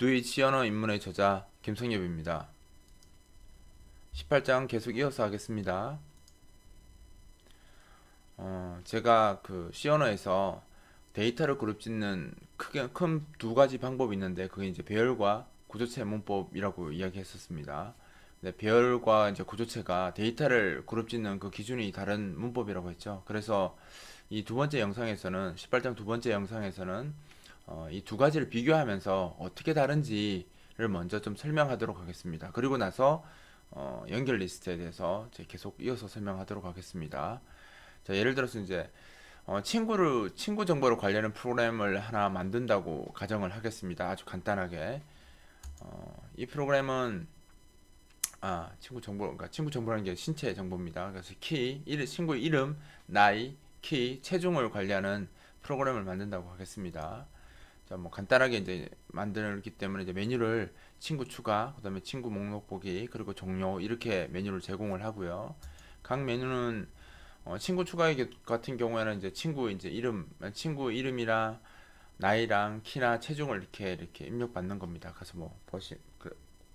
VH 언어 입문의 저자 김성엽입니다. 18장 계속 이어서 하겠습니다. 제가 그 C 언어에서 데이터를 그룹 짓는 크게 큰 두 가지 방법이 있는데 그게 이제 배열과 구조체 문법이라고 이야기했었습니다. 근데 배열과 이제 구조체가 데이터를 그룹 짓는 그 기준이 다른 문법이라고 했죠. 그래서 이 두 번째 영상에서는 18장 두 번째 영상에서는 이 두 가지를 비교하면서 어떻게 다른지를 먼저 좀 설명하도록 하겠습니다. 그리고 나서 연결 리스트에 대해서 계속 이어서 설명하도록 하겠습니다. 자, 예를 들어서 이제 친구 정보를 관리하는 프로그램을 하나 만든다고 가정을 하겠습니다. 아주 간단하게. 이 프로그램은 그러니까 친구 정보라는 게 신체 정보입니다. 그래서 친구의 이름, 나이, 키, 체중을 관리하는 프로그램을 만든다고 하겠습니다. 자, 뭐 간단하게 이제 만들기 때문에 이제 메뉴를 친구 추가, 그다음에 친구 목록 보기, 그리고 종료 이렇게 메뉴를 제공을 하고요. 각 메뉴는 친구 추가 같은 경우에는 이제 친구 이름이랑 나이랑 키나 체중을 이렇게 입력받는 겁니다. 그래서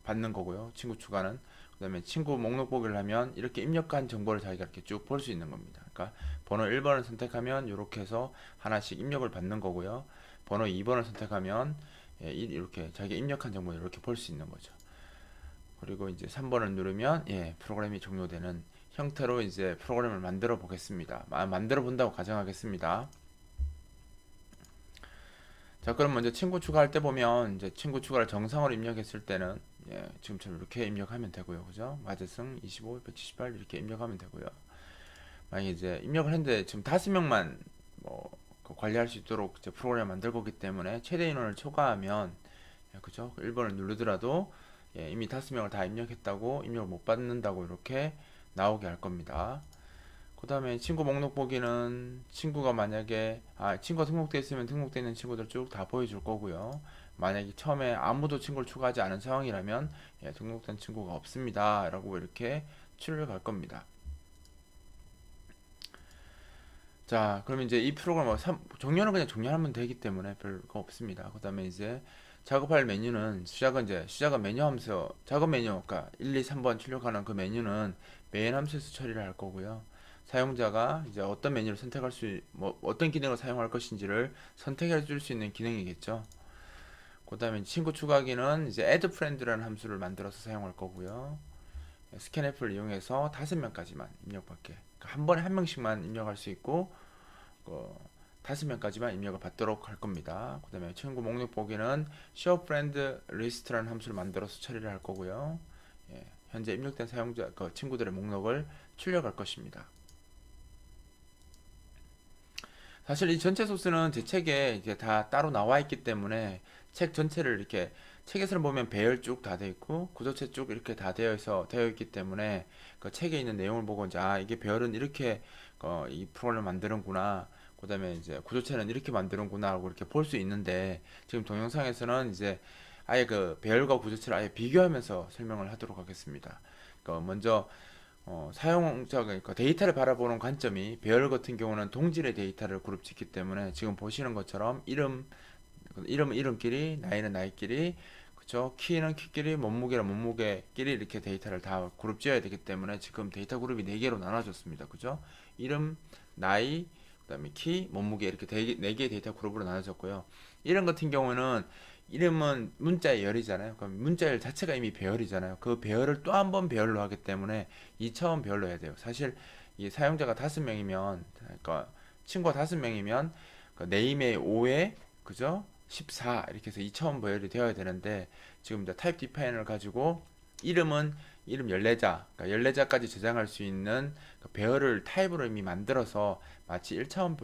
받는 거고요. 친구 추가는 그다음에 친구 목록 보기를 하면 이렇게 입력한 정보를 자기가 이렇게 쭉 볼 수 있는 겁니다. 그러니까 번호 1번을 선택하면 이렇게 해서 하나씩 입력을 받는 거고요. 번호 2번을 선택하면 이렇게 자기가 입력한 정보를 이렇게 볼 수 있는 거죠. 그리고 이제 3번을 누르면 프로그램이 종료되는 형태로 이제 프로그램을 만들어 보겠습니다. 만들어 본다고 가정하겠습니다. 자, 그럼 먼저 친구 추가할 때 보면 이제 친구 추가를 정상으로 입력했을 때는 지금처럼 이렇게 입력하면 되고요. 그죠? 마재승 25, 178 이렇게 입력하면 되고요. 만약에 이제 입력을 했는데 지금 5명만 관리할 수 있도록 이제 프로그램을 만들 거기 때문에 최대 인원을 초과하면 그죠? 1번을 누르더라도 이미 5명을 다 입력했다고 입력을 못 받는다고 이렇게 나오게 할 겁니다. 그 다음에 친구 목록 보기는 친구가 만약에 친구가 등록되어 있으면 등록되어 있는 친구들 쭉 다 보여줄 거고요. 만약에 처음에 아무도 친구를 추가하지 않은 상황이라면 등록된 친구가 없습니다 라고 이렇게 출력할 겁니다. 자, 그럼 이제 이 프로그램 종료는 그냥 종료하면 되기 때문에 별거 없습니다. 그 다음에 이제 작업할 메뉴는 시작은 메뉴 하면서 작업 메뉴, 그러니까 1, 2, 3번 출력하는 그 메뉴는 메인 함수에서 처리를 할 거고요. 사용자가 이제 어떤 메뉴를 어떤 기능을 사용할 것인지를 선택해 줄 수 있는 기능이겠죠. 그 다음에 친구 추가하기는 이제 add friend라는 함수를 만들어서 사용할 거고요. 스캔앱을 이용해서 5명까지만 입력받게. 그러니까 한 번에 한 명씩만 입력할 수 있고, 5명까지만 입력을 받도록 할 겁니다. 그 다음에 친구 목록 보기는 show friend list라는 함수를 만들어서 처리를 할 거고요. 현재 입력된 사용자, 친구들의 목록을 출력할 것입니다. 사실 이 전체 소스는 제 책에 이제 다 따로 나와 있기 때문에 책 전체를 이렇게 책에서는 보면 배열 쭉 다 되어 있고 구조체 쭉 이렇게 다 되어 있기 때문에 그 책에 있는 내용을 보고 이제 이게 배열은 이렇게 이 프로그램을 만드는구나. 그다음에 이제 구조체는 이렇게 만드는구나 하고 이렇게 볼 수 있는데 지금 동영상에서는 이제 아예 그 배열과 구조체를 아예 비교하면서 설명을 하도록 하겠습니다. 먼저 사용자가 그러니까 데이터를 바라보는 관점이 배열 같은 경우는 동질의 데이터를 그룹 짓기 때문에 지금 보시는 것처럼 이름은 이름끼리, 나이는 나이끼리, 그쵸? 키는 키끼리, 몸무게는 몸무게끼리 이렇게 데이터를 다 그룹 지어야 되기 때문에 지금 데이터 그룹이 4개로 나눠졌습니다. 그죠? 이름, 나이, 그다음에 키, 몸무게 이렇게 4개의 데이터 그룹으로 나눠졌고요. 이름 같은 경우는 이름은 문자의 열이잖아요. 그럼 문자열 자체가 이미 배열이잖아요. 그 배열을 또 한 번 배열로 하기 때문에 2차원 배열로 해야 돼요. 사실 이 사용자가 5명이면 그러니까 친구가 5명이면 그 네임의 5에 그죠? 14 이렇게 해서 2차원 배열이 되어야 되는데 지금 이제 타입 디파인을 가지고 이름은 이름 14자, 그러니까 14자까지 저장할 수 있는 그 배열을 타입으로 이미 만들어서 마치 1차원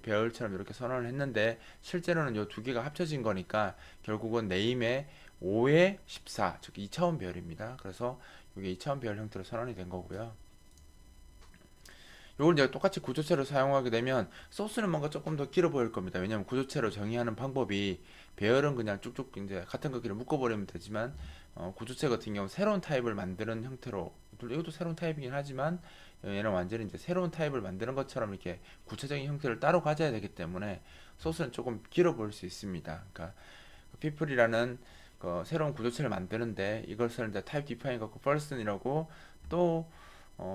배열처럼 이렇게 선언을 했는데 실제로는 이 두 개가 합쳐진 거니까 결국은 네임의 5에 14, 즉 2차원 배열입니다. 그래서 이게 2차원 배열 형태로 선언이 된 거고요. 이걸 이제 똑같이 구조체로 사용하게 되면 소스는 뭔가 조금 더 길어 보일 겁니다. 왜냐하면 구조체로 정의하는 방법이 배열은 그냥 쭉쭉 이제 같은 거기를 묶어버리면 되지만 구조체 같은 경우 새로운 타입을 만드는 형태로 이것도 새로운 타입이긴 하지만 얘는 완전히 이제 새로운 타입을 만드는 것처럼 이렇게 구체적인 형태를 따로 가져야 되기 때문에 소스는 조금 길어 보일 수 있습니다. 그러니까 people이라는 새로운 구조체를 만드는데 이것을 이제 타입 디파인 갖고 person이라고 또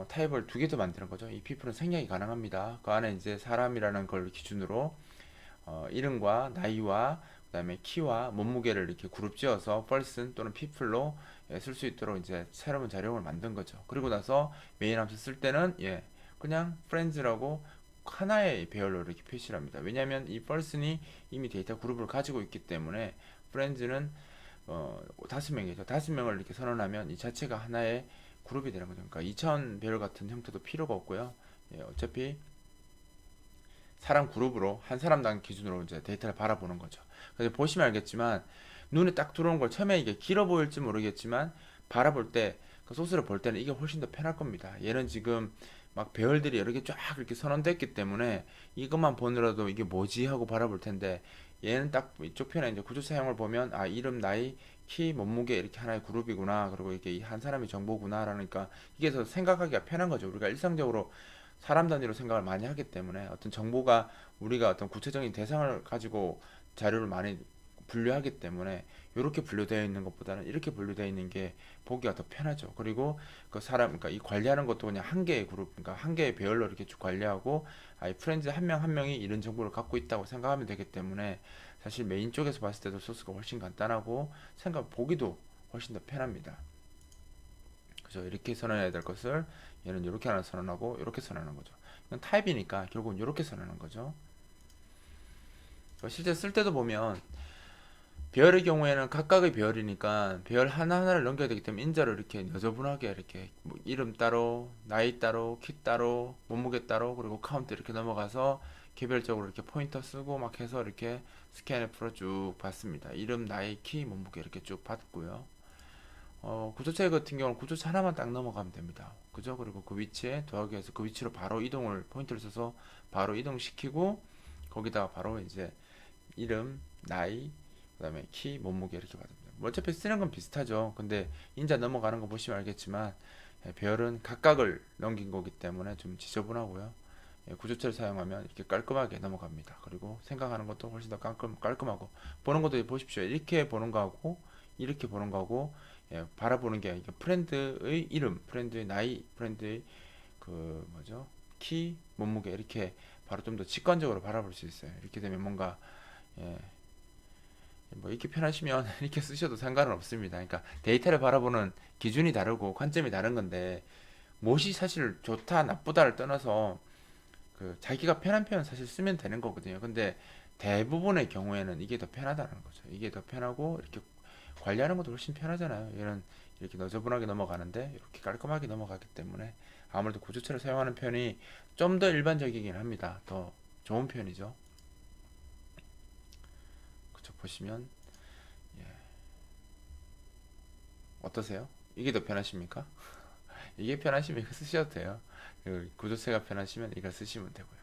타입을 두 개 더 만드는 거죠. 이 people은 생략이 가능합니다. 그 안에 이제 사람이라는 걸 기준으로 이름과 나이와 그다음에 키와 몸무게를 이렇게 그룹 지어서 person 또는 people로 쓸 수 있도록 이제 새로운 자료를 만든 거죠. 그리고 나서 메인 함수 쓸 때는 그냥 friends라고 하나의 배열로 이렇게 표시를 합니다. 왜냐하면 이 person이 이미 데이터 그룹을 가지고 있기 때문에 friends는 5명이죠. 5명을 이렇게 선언하면 이 자체가 하나의 그룹이 되는 거죠. 그러니까 2000 배열 같은 형태도 필요가 없고요. 어차피 사람 그룹으로 한 사람당 기준으로 이제 데이터를 바라보는 거죠. 그래서 보시면 알겠지만 눈에 딱 들어오는 걸 처음에 이게 길어 보일지 모르겠지만 바라볼 때 그 소스를 볼 때는 이게 훨씬 더 편할 겁니다. 얘는 지금 막 배열들이 여러 개 쫙 이렇게 선언됐기 때문에 이것만 보느라도 이게 뭐지 하고 바라볼 텐데 얘는 딱 이쪽 편에 이제 구조 사용을 보면 아 이름 나이 키 몸무게 이렇게 하나의 그룹이구나 그리고 이게 한 사람의 정보구나 라니까 이게 더 생각하기가 편한 거죠. 우리가 일상적으로 사람 단위로 생각을 많이 하기 때문에 어떤 정보가 우리가 어떤 구체적인 대상을 가지고 자료를 많이 분류하기 때문에 이렇게 분류되어 있는 것보다는 이렇게 분류되어 있는 게 보기가 더 편하죠. 그리고 그 사람, 그러니까 이 관리하는 것도 그냥 한 개의 그룹, 그러니까 한 개의 배열로 이렇게 쭉 관리하고, 이 프렌즈 한 명 한 명이 이런 정보를 갖고 있다고 생각하면 되기 때문에 사실 메인 쪽에서 봤을 때도 소스가 훨씬 간단하고 생각 보기도 훨씬 더 편합니다. 그죠? 이렇게 선언해야 될 것을 얘는 이렇게 하나 선언하고 이렇게 선언하는 거죠. 이건 타입이니까 결국은 이렇게 선언하는 거죠. 실제 쓸 때도 보면 배열의 경우에는 각각의 배열이니까 배열 하나하나를 넘겨야 되기 때문에 인자로 이렇게 여저분하게 이렇게 뭐 이름 따로, 나이 따로, 키 따로, 몸무게 따로, 그리고 카운트 이렇게 넘어가서 개별적으로 이렇게 포인터 쓰고 막 해서 이렇게 스캔F로 쭉 봤습니다. 이름, 나이, 키, 몸무게 이렇게 쭉 봤고요. 구조체 같은 경우는 구조체 하나만 딱 넘어가면 됩니다. 그죠? 그리고 그 위치에 더하기해서 그 위치로 바로 이동을 포인트를 써서 바로 이동시키고 거기다가 바로 이제 이름, 나이, 그다음에 키, 몸무게 이렇게 받습니다. 뭐 어차피 쓰는 건 비슷하죠. 근데 인자 넘어가는 거 보시면 알겠지만 배열은 각각을 넘긴 거기 때문에 좀 지저분하고요. 구조체를 사용하면 이렇게 깔끔하게 넘어갑니다. 그리고 생각하는 것도 훨씬 더 깔끔하고 보는 것도 보십시오. 이렇게 보는 거하고 이렇게 보는 거하고 바라보는 게 프렌드의 이름, 프렌드의 나이, 프렌드의 그 뭐죠? 키, 몸무게 이렇게 바로 좀 더 직관적으로 바라볼 수 있어요. 이렇게 되면 뭔가 예, 뭐 이렇게 편하시면 이렇게 쓰셔도 상관은 없습니다. 그러니까 데이터를 바라보는 기준이 다르고 관점이 다른 건데 무엇이 사실 좋다 나쁘다를 떠나서 그 자기가 편한 표현 사실 쓰면 되는 거거든요. 근데 대부분의 경우에는 이게 더 편하다는 거죠. 이게 더 편하고 이렇게 관리하는 것도 훨씬 편하잖아요. 얘는 이렇게 너저분하게 넘어가는데 이렇게 깔끔하게 넘어가기 때문에 아무래도 구조체를 사용하는 편이 좀 더 일반적이긴 합니다. 더 좋은 편이죠. 그쵸 보시면 예. 어떠세요? 이게 더 편하십니까? 이게 편하시면 이거 쓰셔도 돼요. 그 구조체가 편하시면 이거 쓰시면 되고요.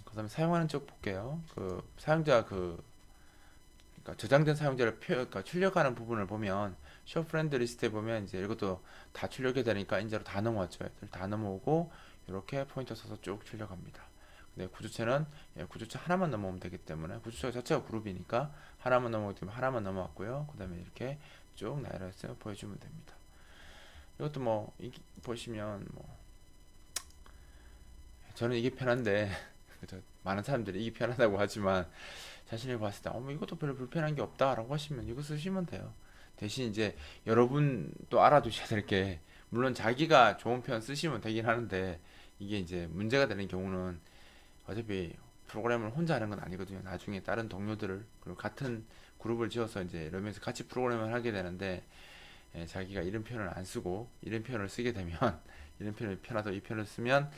그 다음에 사용하는 쪽 볼게요. 그 사용자 그러니까 저장된 사용자를 그러니까 출력하는 부분을 보면 쇼 프렌드 리스트에 보면 이제 이것도 다 출력이 되니까 인자로 다 넘어왔죠. 애들 다 넘어오고 이렇게 포인터 써서 쭉 출력합니다. 근데 구조체는 구조체 하나만 넘어오면 되기 때문에 구조체 자체가 그룹이니까 하나만 넘어오기 때문에 하나만 넘어왔고요. 그 다음에 이렇게 쭉 나열해서 보여주면 됩니다. 이것도 뭐 보시면 뭐 저는 이게 편한데 많은 사람들이 이게 편하다고 하지만 자신이 봤을 때 뭐 이것도 별로 불편한 게 없다라고 하시면 이거 쓰시면 돼요. 대신 이제 여러분 또 알아두셔야 될 게 물론 자기가 좋은 표현 쓰시면 되긴 하는데 이게 이제 문제가 되는 경우는 어차피 프로그램을 혼자 하는 건 아니거든요. 나중에 다른 동료들을 그리고 같은 그룹을 지어서 이제 이러면서 같이 프로그램을 하게 되는데 자기가 이런 표현을 안 쓰고 이런 표현을 쓰게 되면 이런 표현이 편하다 이 표현을 쓰면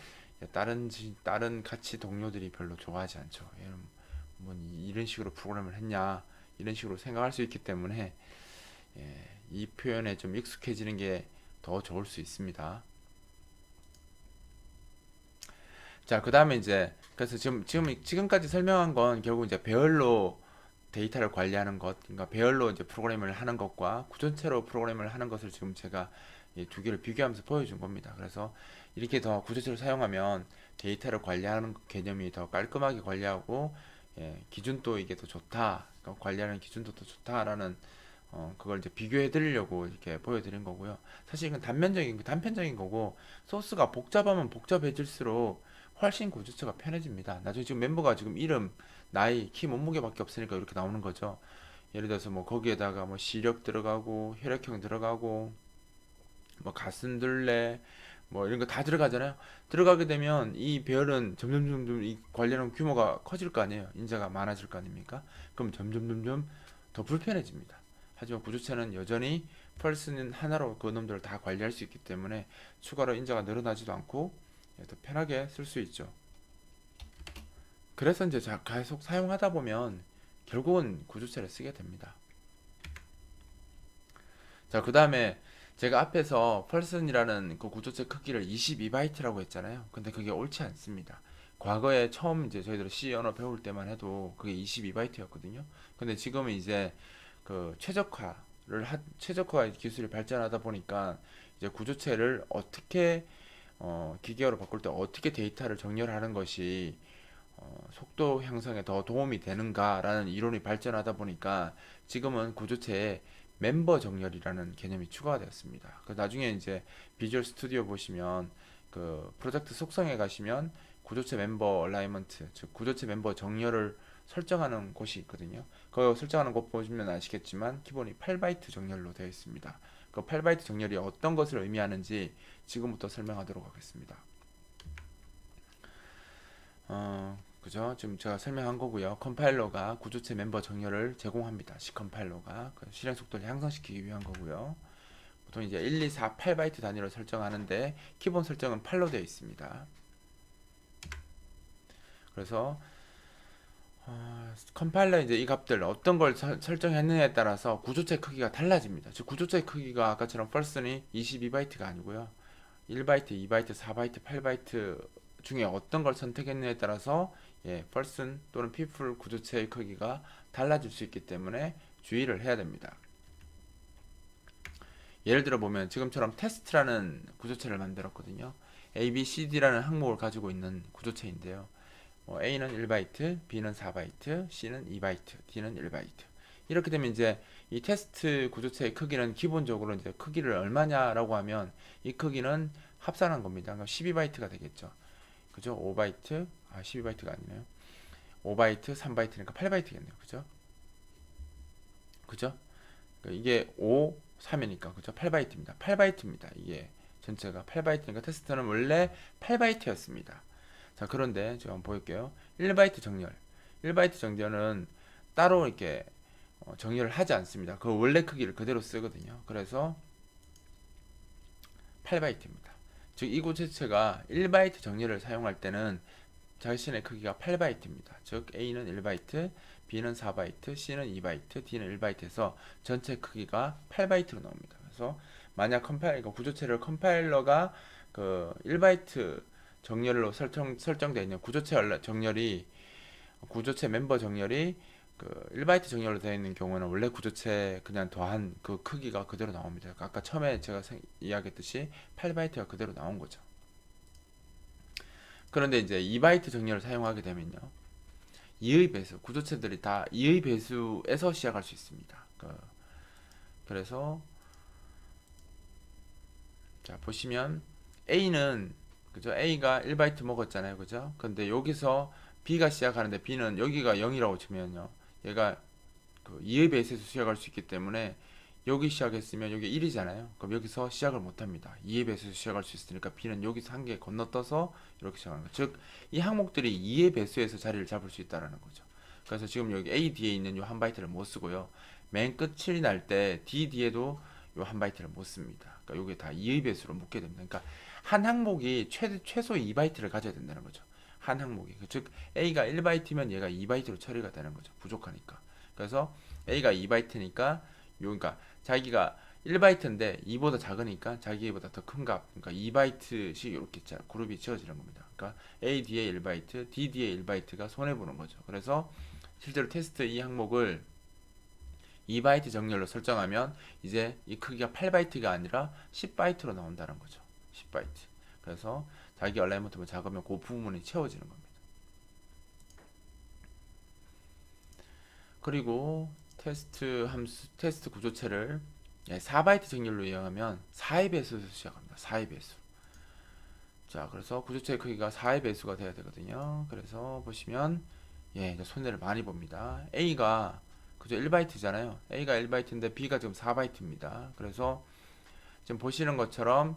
다른 같이 동료들이 별로 좋아하지 않죠. 얘는 뭐 이런 식으로 프로그램을 했냐 이런 식으로 생각할 수 있기 때문에 이 표현에 좀 익숙해지는 게 더 좋을 수 있습니다. 자, 그 다음에 이제 그래서 지금까지 설명한 건 결국 이제 배열로 데이터를 관리하는 것, 그러니까 배열로 이제 프로그램을 하는 것과 구조체로 프로그램을 하는 것을 지금 제가 이 두 개를 비교하면서 보여준 겁니다. 그래서 이렇게 더 구조체를 사용하면 데이터를 관리하는 개념이 더 깔끔하게 관리하고 기준도 이게 더 좋다. 그러니까 관리하는 기준도 더 좋다라는 그걸 이제 비교해 드리려고 이렇게 보여드린 거고요. 사실 이건 단편적인 거고, 소스가 복잡하면 복잡해질수록 훨씬 구조체가 편해집니다. 나중에 지금 멤버가 지금 이름, 나이, 키, 몸무게밖에 없으니까 이렇게 나오는 거죠. 예를 들어서 뭐 거기에다가 뭐 시력 들어가고, 혈액형 들어가고, 뭐 가슴둘레, 뭐 이런 거 다 들어가잖아요. 들어가게 되면 이 배열은 점점 이 관련한 규모가 커질 거 아니에요. 인자가 많아질 거 아닙니까? 그럼 점점 더 불편해집니다. 하지만 구조체는 여전히 펄스는 하나로 그 놈들을 다 관리할 수 있기 때문에 추가로 인자가 늘어나지도 않고 더 편하게 쓸 수 있죠. 그래서 이제 계속 사용하다 보면 결국은 구조체를 쓰게 됩니다. 자, 그 다음에 제가 앞에서 펄슨이라는 그 구조체 크기를 22바이트라고 했잖아요. 근데 그게 옳지 않습니다. 과거에 처음 이제 저희들 C 언어 배울 때만 해도 그게 22바이트였거든요. 근데 지금은 이제 그 최적화 기술이 발전하다 보니까 이제 구조체를 어떻게 기계어로 바꿀 때 어떻게 데이터를 정렬하는 것이 속도 향상에 더 도움이 되는가라는 이론이 발전하다 보니까 지금은 구조체에 멤버 정렬이라는 개념이 추가가 되었습니다. 그 나중에 이제 비주얼 스튜디오 보시면 그 프로젝트 속성에 가시면 구조체 멤버 얼라이먼트, 즉 구조체 멤버 정렬을 설정하는 곳이 있거든요. 그 설정하는 곳 보시면 아시겠지만 기본이 8바이트 정렬로 되어 있습니다. 그 8바이트 정렬이 어떤 것을 의미하는지 지금부터 설명하도록 하겠습니다. 그죠? 지금 제가 설명한 거고요. 컴파일러가 구조체 멤버 정렬을 제공합니다. C 컴파일러가 그 실행 속도를 향상시키기 위한 거고요. 보통 이제 1, 2, 4, 8바이트 단위로 설정하는데 기본 설정은 8로 되어 있습니다. 그래서 컴파일러 이제 이 값들 어떤 걸 설정했느냐에 따라서 구조체 크기가 달라집니다. 즉 구조체 크기가 아까처럼 펄슨이 22바이트가 아니고요. 1바이트, 2바이트, 4바이트, 8바이트 중에 어떤 걸 선택했느냐에 따라서 펄슨 또는 피플 구조체의 크기가 달라질 수 있기 때문에 주의를 해야 됩니다. 예를 들어 보면 지금처럼 테스트라는 구조체를 만들었거든요. A, B, C, D라는 항목을 가지고 있는 구조체인데요. A는 1바이트, B는 4바이트, C는 2바이트, D는 1바이트. 이렇게 되면 이제 이 테스트 구조체의 크기는 기본적으로 이제 크기를 얼마냐라고 하면 이 크기는 합산한 겁니다. 그러니까 12바이트가 되겠죠. 그죠? 5바이트, 12바이트가 아니네요. 5바이트, 3바이트니까 8바이트겠네요. 그죠? 그죠? 그러니까 이게 5, 3이니까 그죠? 8바이트입니다. 8바이트입니다. 이게 전체가 8바이트니까 테스트는 원래 8바이트였습니다. 자, 그런데 제가 한번 보여볼게요. 1바이트 정렬. 1바이트 정렬은 따로 이렇게 정렬을 하지 않습니다. 그 원래 크기를 그대로 쓰거든요. 그래서 8바이트입니다. 즉, 이 구체체가 1바이트 정렬을 사용할 때는 자신의 크기가 8바이트입니다. 즉, A는 1바이트, B는 4바이트, C는 2바이트, D는 1바이트에서 전체 크기가 8바이트로 나옵니다. 그래서 만약 구조체를 컴파일러가 그 1바이트 정렬로 설정되어 있는 구조체 멤버 정렬이 그 1바이트 정렬로 되어 있는 경우는 원래 구조체 그냥 더한 그 크기가 그대로 나옵니다. 아까 처음에 제가 이야기했듯이 8바이트가 그대로 나온 거죠. 그런데 이제 2바이트 정렬을 사용하게 되면요. 2의 배수, 구조체들이 다 2의 배수에서 시작할 수 있습니다. 그래서 자, 보시면 A는 그죠? A가 1바이트 먹었잖아요. 그죠? 근데 여기서 B가 시작하는데 B는 여기가 0이라고 치면요. 얘가 그 2의 배수에서 시작할 수 있기 때문에 여기 시작했으면 여기 1이잖아요. 그럼 여기서 시작을 못 합니다. 2의 배수에서 시작할 수 있으니까 B는 여기서 한 개 건너떠서 이렇게 시작하는 거죠. 즉, 이 항목들이 2의 배수에서 자리를 잡을 수 있다는 거죠. 그래서 지금 여기 A 뒤에 있는 요 한 바이트를 못 쓰고요. 맨 끝이 날 때 D 뒤에도 요 한 바이트를 못 씁니다. 그러니까 요게 다 2의 배수로 묶게 됩니다. 그러니까 한 항목이 최소 2바이트를 가져야 된다는 거죠. 한 항목이. 즉 A가 1바이트면 얘가 2바이트로 처리가 되는 거죠. 부족하니까. 그래서 A가 2바이트니까 그러니까 자기가 1바이트인데 2보다 작으니까 자기보다 더 큰 값, 그러니까 2바이트씩 이렇게 그룹이 지어지는 겁니다. 그러니까 A 뒤에 1바이트, D 뒤에 1바이트가 손해보는 거죠. 그래서 실제로 테스트 이 항목을 2바이트 정렬로 설정하면 이제 이 크기가 8바이트가 아니라 10바이트로 나온다는 거죠. 10바이트. 그래서 자기 얼라이먼트만 작으면 그 부분이 채워지는 겁니다. 그리고 테스트 함수, 테스트 구조체를 4바이트 정렬로 이용하면 4의 배수에서 시작합니다. 4의 배수. 자, 그래서 구조체의 크기가 4의 배수가 돼야 되거든요. 그래서 보시면 이제 손해를 많이 봅니다. A가 그죠 1바이트잖아요. A가 1바이트인데 B가 지금 4바이트입니다. 그래서 지금 보시는 것처럼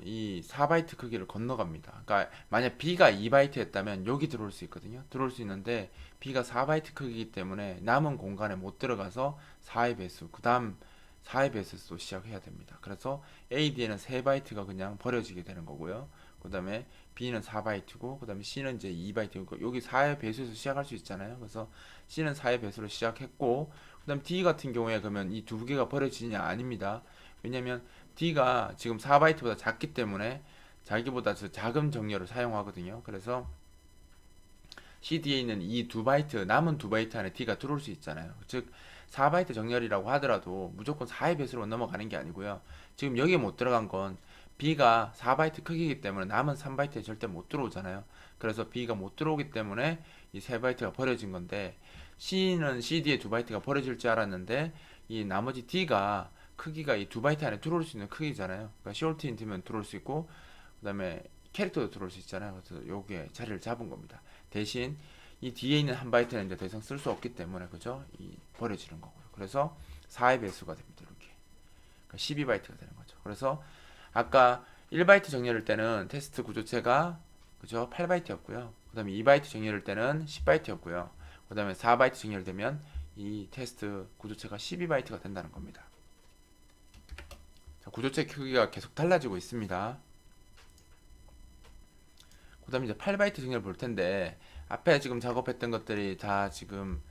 이 4바이트 크기를 건너갑니다. 그러니까 만약 B가 2바이트였다면 여기 들어올 수 있거든요. 들어올 수 있는데 B가 4바이트 크기이기 때문에 남은 공간에 못 들어가서 4의 배수, 그 다음 4의 배수로 시작해야 됩니다. 그래서 A, D에는 3바이트가 그냥 버려지게 되는 거고요. 그 다음에 B는 4바이트고 그 다음에 C는 이제 2바이트고 여기 4의 배수에서 시작할 수 있잖아요. 그래서 C는 4의 배수로 시작했고 그 다음 D 같은 경우에 그러면 이 두 개가 버려지냐? 아닙니다. 왜냐면 D가 지금 4바이트보다 작기 때문에 자기보다 더 작은 정렬을 사용하거든요. 그래서 CD에 있는 이 2바이트, 남은 2바이트 안에 D가 들어올 수 있잖아요. 즉 4바이트 정렬이라고 하더라도 무조건 4의 배수로 넘어가는 게 아니고요. 지금 여기에 못 들어간 건 B가 4바이트 크기이기 때문에 남은 3바이트에 절대 못 들어오잖아요. 그래서 B가 못 들어오기 때문에 이 3바이트가 버려진 건데 C는 CD에 2바이트가 버려질 줄 알았는데 이 나머지 D가 크기가 이 2바이트 안에 들어올 수 있는 크기잖아요. 그러니까 short int면 들어올 수 있고 그 다음에 캐릭터도 들어올 수 있잖아요. 그래서 요게 자리를 잡은 겁니다. 대신 이 뒤에 있는 한 바이트는 이제 더 이상 쓸 수 없기 때문에 그죠? 이 버려지는 거고요. 그래서 4의 배수가 됩니다. 이렇게. 그러니까 12바이트가 되는 거죠. 그래서 아까 1바이트 정렬일 때는 테스트 구조체가 그죠? 8바이트였고요. 그다음에 2바이트 정렬일 때는 10바이트였고요. 그다음에 4바이트 정렬되면 이 테스트 구조체가 12바이트가 된다는 겁니다. 자, 구조체 크기가 계속 달라지고 있습니다. 그 다음에 이제 8바이트 정렬을 볼 텐데 앞에 지금 작업했던 것들이 다 지금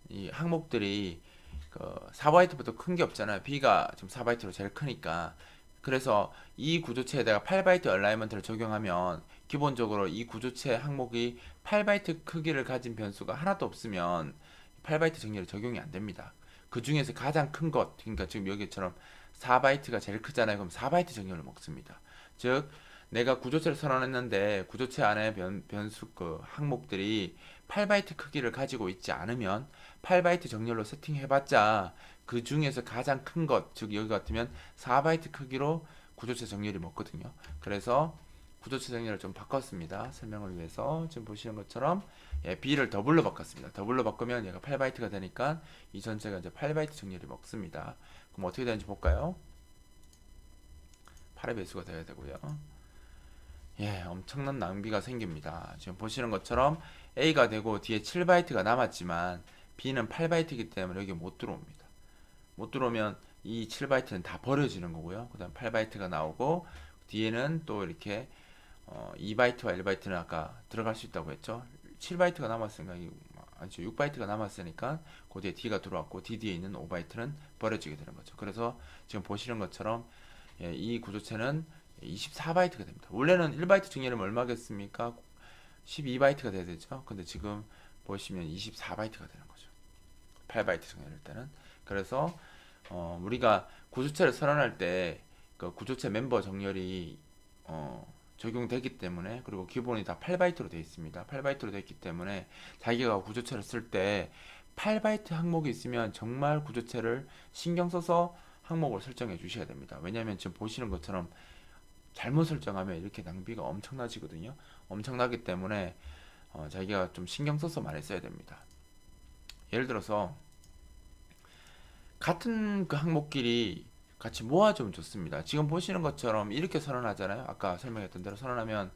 이 항목들이 그 4바이트보다 큰 게 없잖아요. B가 지금 4바이트로 제일 크니까. 그래서 이 구조체에 내가 8바이트 얼라이먼트를 적용하면 기본적으로 이 구조체 항목이 8바이트 크기를 가진 변수가 하나도 없으면 8바이트 정렬이 적용이 안 됩니다. 그 중에서 가장 큰 것, 그러니까 지금 여기처럼 4바이트가 제일 크잖아요. 그럼 4바이트 정렬을 먹습니다. 즉 내가 구조체를 선언했는데 구조체 안에 변수 그 항목들이 8바이트 크기를 가지고 있지 않으면 8바이트 정렬로 세팅해봤자 그 중에서 가장 큰 것, 즉 여기 같으면 4바이트 크기로 구조체 정렬이 먹거든요. 그래서 구조체 정렬을 좀 바꿨습니다. 설명을 위해서 지금 보시는 것처럼 B를 더블로 바꿨습니다. 더블로 바꾸면 얘가 8바이트가 되니까 이 전체가 이제 8바이트 정렬이 먹습니다. 그럼 어떻게 되는지 볼까요? 8의 배수가 되어야 되고요. 엄청난 낭비가 생깁니다. 지금 보시는 것처럼 A가 되고 뒤에 7바이트가 남았지만 B는 8바이트이기 때문에 여기 못 들어옵니다. 못 들어오면 이 7바이트는 다 버려지는 거고요. 그 다음 8바이트가 나오고 뒤에는 또 이렇게 2바이트와 1바이트는 아까 들어갈 수 있다고 했죠. 7바이트가 남았으니까 아니죠. 6바이트가 남았으니까 그 뒤에 D가 들어왔고 D 뒤에 있는 5바이트는 버려지게 되는 거죠. 그래서 지금 보시는 것처럼 이 구조체는 24바이트가 됩니다. 원래는 1바이트 정렬이면 얼마겠습니까? 12바이트가 돼야 되죠. 근데 지금 보시면 24바이트가 되는 거죠. 8바이트 정렬일 때는. 그래서 우리가 구조체를 선언할 때 그 구조체 멤버 정렬이 적용되기 때문에 그리고 기본이 다 8바이트로 되어 있습니다. 8바이트로 되어 있기 때문에 자기가 구조체를 쓸 때 8바이트 항목이 있으면 정말 구조체를 신경 써서 항목을 설정해 주셔야 됩니다. 왜냐하면 지금 보시는 것처럼 잘못 설정하면 이렇게 낭비가 엄청나지거든요. 엄청나기 때문에 자기가 좀 신경 써서 많이 써야 됩니다. 예를 들어서 같은 그 항목끼리 같이 모아주면 좋습니다. 지금 보시는 것처럼 이렇게 선언하잖아요. 아까 설명했던 대로 선언하면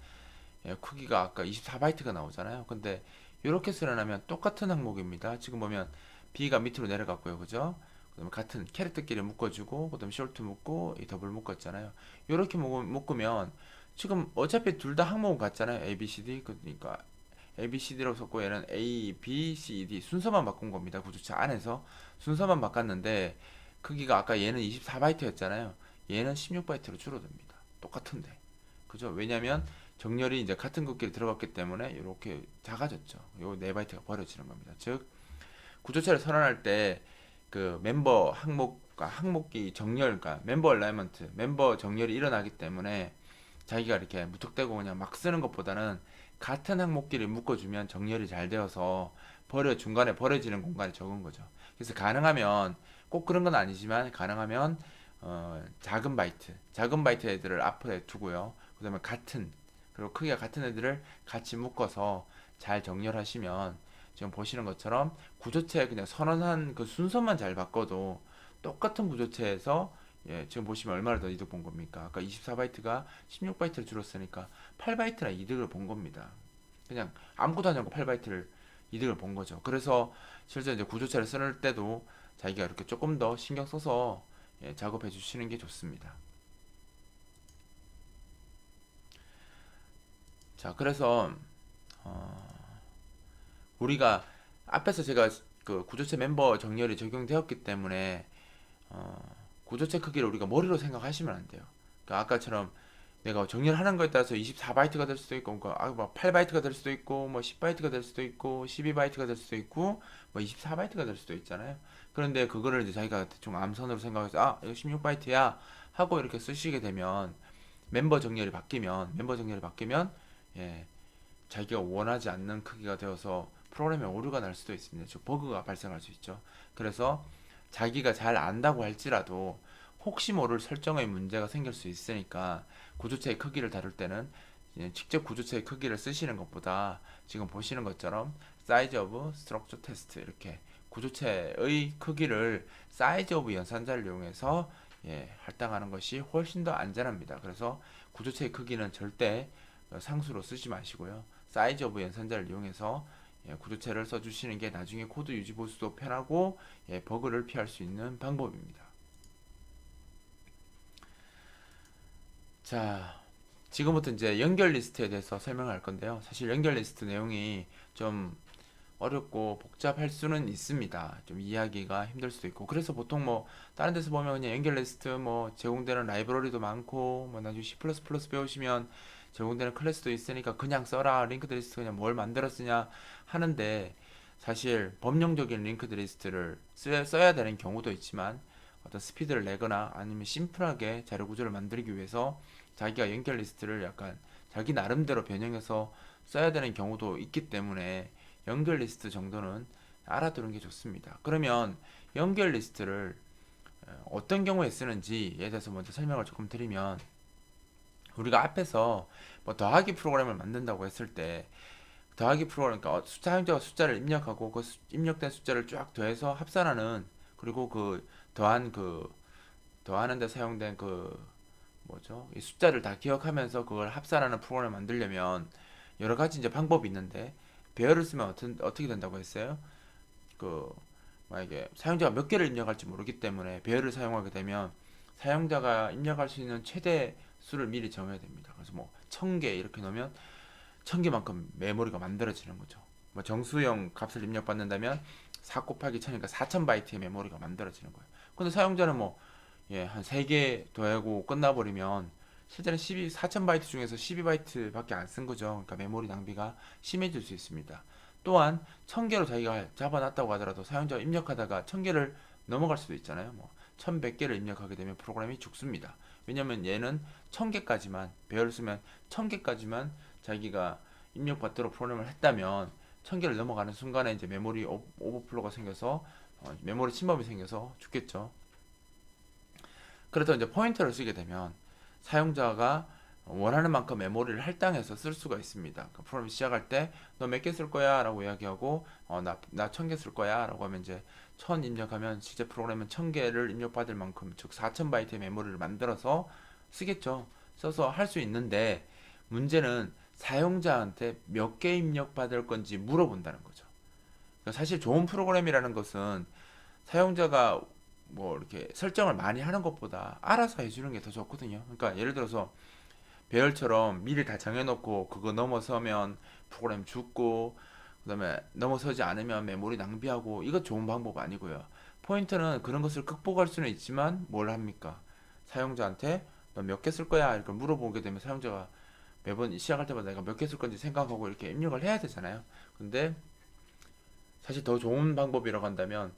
크기가 아까 24바이트가 나오잖아요. 근데 이렇게 선언하면 똑같은 항목입니다. 지금 보면 B가 밑으로 내려갔고요. 그죠? 그다음에 같은 캐릭터끼리 묶어주고 그다음에 short 묶고 이 더블 묶었잖아요. 이렇게 묶으면 지금 어차피 둘 다 항목은 같잖아요. A, B, C, D. 그러니까 A, B, C, D라고 썼고 얘는 A, B, C, D 순서만 바꾼 겁니다. 구조체 안에서 순서만 바꿨는데 크기가 아까 얘는 24바이트였잖아요. 얘는 16바이트로 줄어듭니다. 똑같은데. 그죠? 왜냐면 정렬이 이제 같은 것끼리 들어갔기 때문에 이렇게 작아졌죠. 요 4바이트가 버려지는 겁니다. 즉 구조체를 선언할 때 그 멤버 항목과 항목이 정렬, 그러니까 멤버 얼라이먼트, 멤버 정렬이 일어나기 때문에 자기가 이렇게 무턱대고 그냥 막 쓰는 것보다는 같은 항목끼리 묶어주면 정렬이 잘 되어서 중간에 버려지는 공간이 적은 거죠. 그래서 가능하면 꼭 그런 건 아니지만 가능하면 작은 바이트 애들을 앞에 두고요. 그다음에 그리고 크기가 같은 애들을 같이 묶어서 잘 정렬하시면 지금 보시는 것처럼 구조체 그냥 선언한 그 순서만 잘 바꿔도 똑같은 구조체에서 지금 보시면 얼마나 더 이득 본 겁니까? 아까 24바이트가 16바이트를 줄었으니까 8바이트나 이득을 본 겁니다. 그냥 아무것도 하지 않고 8바이트를 이득을 본 거죠. 그래서 실제 이제 구조체를 쓸 때도 자기가 이렇게 조금 더 신경 써서 작업해 주시는 게 좋습니다. 자, 그래서 우리가 앞에서 제가 그 구조체 멤버 정렬이 적용되었기 때문에 구조체 크기를 우리가 머리로 생각하시면 안 돼요. 그러니까 아까처럼 내가 정렬하는 거에 따라서 24바이트가 될 수도 있고, 뭐 8바이트가 될 수도 있고, 뭐 10바이트가 될 수도 있고, 12바이트가 될 수도 있고, 뭐 24바이트가 될 수도 있잖아요. 그런데 그거를 이제 자기가 대충 암선으로 생각해서 이거 16바이트야 하고 이렇게 쓰시게 되면 멤버 정렬이 바뀌면 예, 자기가 원하지 않는 크기가 되어서 프로그램에 오류가 날 수도 있습니다. 즉 버그가 발생할 수 있죠. 그래서 자기가 잘 안다고 할지라도 혹시 모를 설정의 문제가 생길 수 있으니까 구조체의 크기를 다룰 때는 직접 구조체의 크기를 쓰시는 것보다 지금 보시는 것처럼 사이즈 오브 스트럭처 테스트 이렇게 구조체의 크기를 사이즈 오브 연산자를 이용해서 할당하는 것이 훨씬 더 안전합니다. 그래서 구조체의 크기는 절대 상수로 쓰지 마시고요. 사이즈 오브 연산자를 이용해서 구조체를 써주시는 게 나중에 코드 유지 보수도 편하고 버그를 피할 수 있는 방법입니다. 자, 지금부터 이제 연결 리스트에 대해서 설명할 건데요. 사실 연결 리스트 내용이 좀 어렵고 복잡할 수는 있습니다. 좀 이해하기가 힘들 수도 있고. 그래서 보통 뭐 다른 데서 보면 그냥 연결 리스트 뭐 제공되는 라이브러리도 많고 뭐 나중에 C++ 배우시면 제공되는 클래스도 있으니까 그냥 써라. 링크드 리스트 그냥 뭘 만들어 쓰냐 하는데 사실 범용적인 링크드 리스트를 써야 되는 경우도 있지만 어떤 스피드를 내거나 아니면 심플하게 자료 구조를 만들기 위해서 자기가 연결 리스트를 약간 자기 나름대로 변형해서 써야 되는 경우도 있기 때문에 연결 리스트 정도는 알아두는 게 좋습니다. 그러면 연결 리스트를 어떤 경우에 쓰는지에 대해서 먼저 설명을 조금 드리면 우리가 앞에서 뭐 더하기 프로그램을 만든다고 했을 때 더하기 프로그램 그러니까 사용자가 숫자를 입력하고 그 입력된 숫자를 쫙 더해서 합산하는 그리고 그 더한 그 더하는 데 사용된 그 뭐죠? 이 숫자를 다 기억하면서 그걸 합산하는 프로그램을 만들려면 여러 가지 이제 방법이 있는데 배열을 쓰면 어떻게 된다고 했어요? 그 만약에 사용자가 몇 개를 입력할지 모르기 때문에 배열을 사용하게 되면 사용자가 입력할 수 있는 최대 수를 미리 정해야 됩니다. 그래서 뭐 1000개 이렇게 넣으면 1000개만큼 메모리가 만들어지는 거죠. 뭐 정수형 값을 입력받는다면 4 곱하기 1000이니까 4000바이트의 메모리가 만들어지는 거예요. 근데 사용자는 뭐 한 3개 더하고 끝나버리면 실제는 4000바이트 중에서 12바이트밖에 안 쓴 거죠. 그러니까 메모리 낭비가 심해질 수 있습니다. 또한 1000개로 자기가 잡아놨다고 하더라도 사용자가 입력하다가 1000개를 넘어갈 수도 있잖아요. 뭐 1100개를 입력하게 되면 프로그램이 죽습니다. 왜냐면 얘는 1000개까지만 배열을 쓰면 1000개까지만 자기가 입력받도록 프로그램을 했다면 1000개를 넘어가는 순간에 이제 메모리 오버플로가 생겨서 메모리 침범이 생겨서 죽겠죠. 그래서 이제 포인터를 쓰게 되면 사용자가 원하는 만큼 메모리를 할당해서 쓸 수가 있습니다. 그 프로그램 시작할 때 너 몇 개 쓸 거야? 라고 이야기하고 나 1000개 쓸 거야? 라고 하면 이제 1000 입력하면 실제 프로그램은 1000개를 입력받을 만큼 즉 4000바이트의 메모리를 만들어서 쓰겠죠. 써서 할 수 있는데 문제는 사용자한테 몇 개 입력받을 건지 물어본다는 거죠. 그러니까 사실 좋은 프로그램이라는 것은 사용자가 뭐 이렇게 설정을 많이 하는 것보다 알아서 해주는 게 더 좋거든요. 그러니까 예를 들어서 배열처럼 미리 다 정해놓고 그거 넘어서면 프로그램 죽고 그다음에 넘어서지 않으면 메모리 낭비하고 이거 좋은 방법 아니고요. 포인트는 그런 것을 극복할 수는 있지만 뭘 합니까? 사용자한테 너 몇 개 쓸 거야? 이렇게 물어보게 되면 사용자가 매번 시작할 때마다 내가 몇 개 쓸 건지 생각하고 이렇게 입력을 해야 되잖아요. 근데 사실 더 좋은 방법이라고 한다면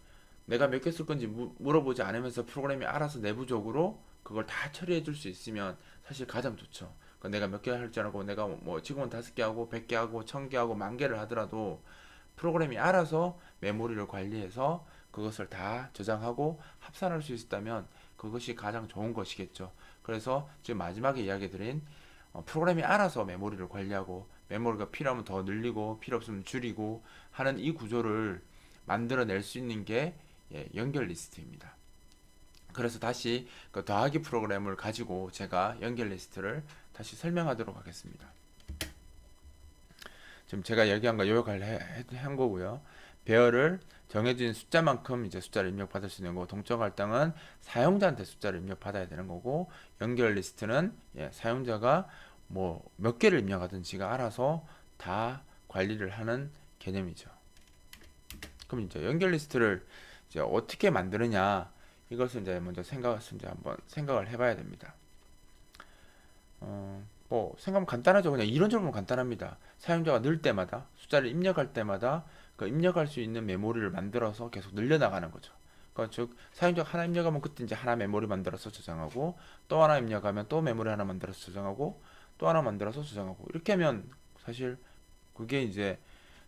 내가 몇 개 쓸 건지 물어보지 않으면서 프로그램이 알아서 내부적으로 그걸 다 처리해 줄 수 있으면 사실 가장 좋죠. 그러니까 내가 몇 개 할 줄 알고 내가 뭐 지금은 5개 하고 100개 하고 1000개 하고 10,000개를 하더라도 프로그램이 알아서 메모리를 관리해서 그것을 다 저장하고 합산할 수 있다면 그것이 가장 좋은 것이겠죠. 그래서 지금 마지막에 이야기 드린 프로그램이 알아서 메모리를 관리하고 메모리가 필요하면 더 늘리고 필요 없으면 줄이고 하는 이 구조를 만들어낼 수 있는 게 연결 리스트입니다. 그래서 다시 그 더하기 프로그램을 가지고 제가 연결 리스트를 다시 설명하도록 하겠습니다. 지금 제가 얘기한 거 요약을 한 거고요. 배열을 정해진 숫자만큼 이제 숫자를 입력받을 수 있는 거고, 동적 할당은 사용자한테 숫자를 입력받아야 되는 거고, 연결 리스트는 사용자가 뭐 몇 개를 입력하든지가 알아서 다 관리를 하는 개념이죠. 그럼 이제 연결 리스트를 이제 어떻게 만드느냐, 이것을 이제 먼저 한번 생각을 해봐야 됩니다. 뭐 생각하면 간단하죠. 그냥 이론적으로 간단합니다. 사용자가 늘 때마다 숫자를 입력할 때마다 그 입력할 수 있는 메모리를 만들어서 계속 늘려나가는 거죠. 그러니까 즉 사용자가 하나 입력하면 그때 이제 하나 메모리 만들어서 저장하고, 또 하나 입력하면 또 메모리 하나 만들어서 저장하고, 또 하나 만들어서 저장하고, 이렇게 하면 사실 그게 이제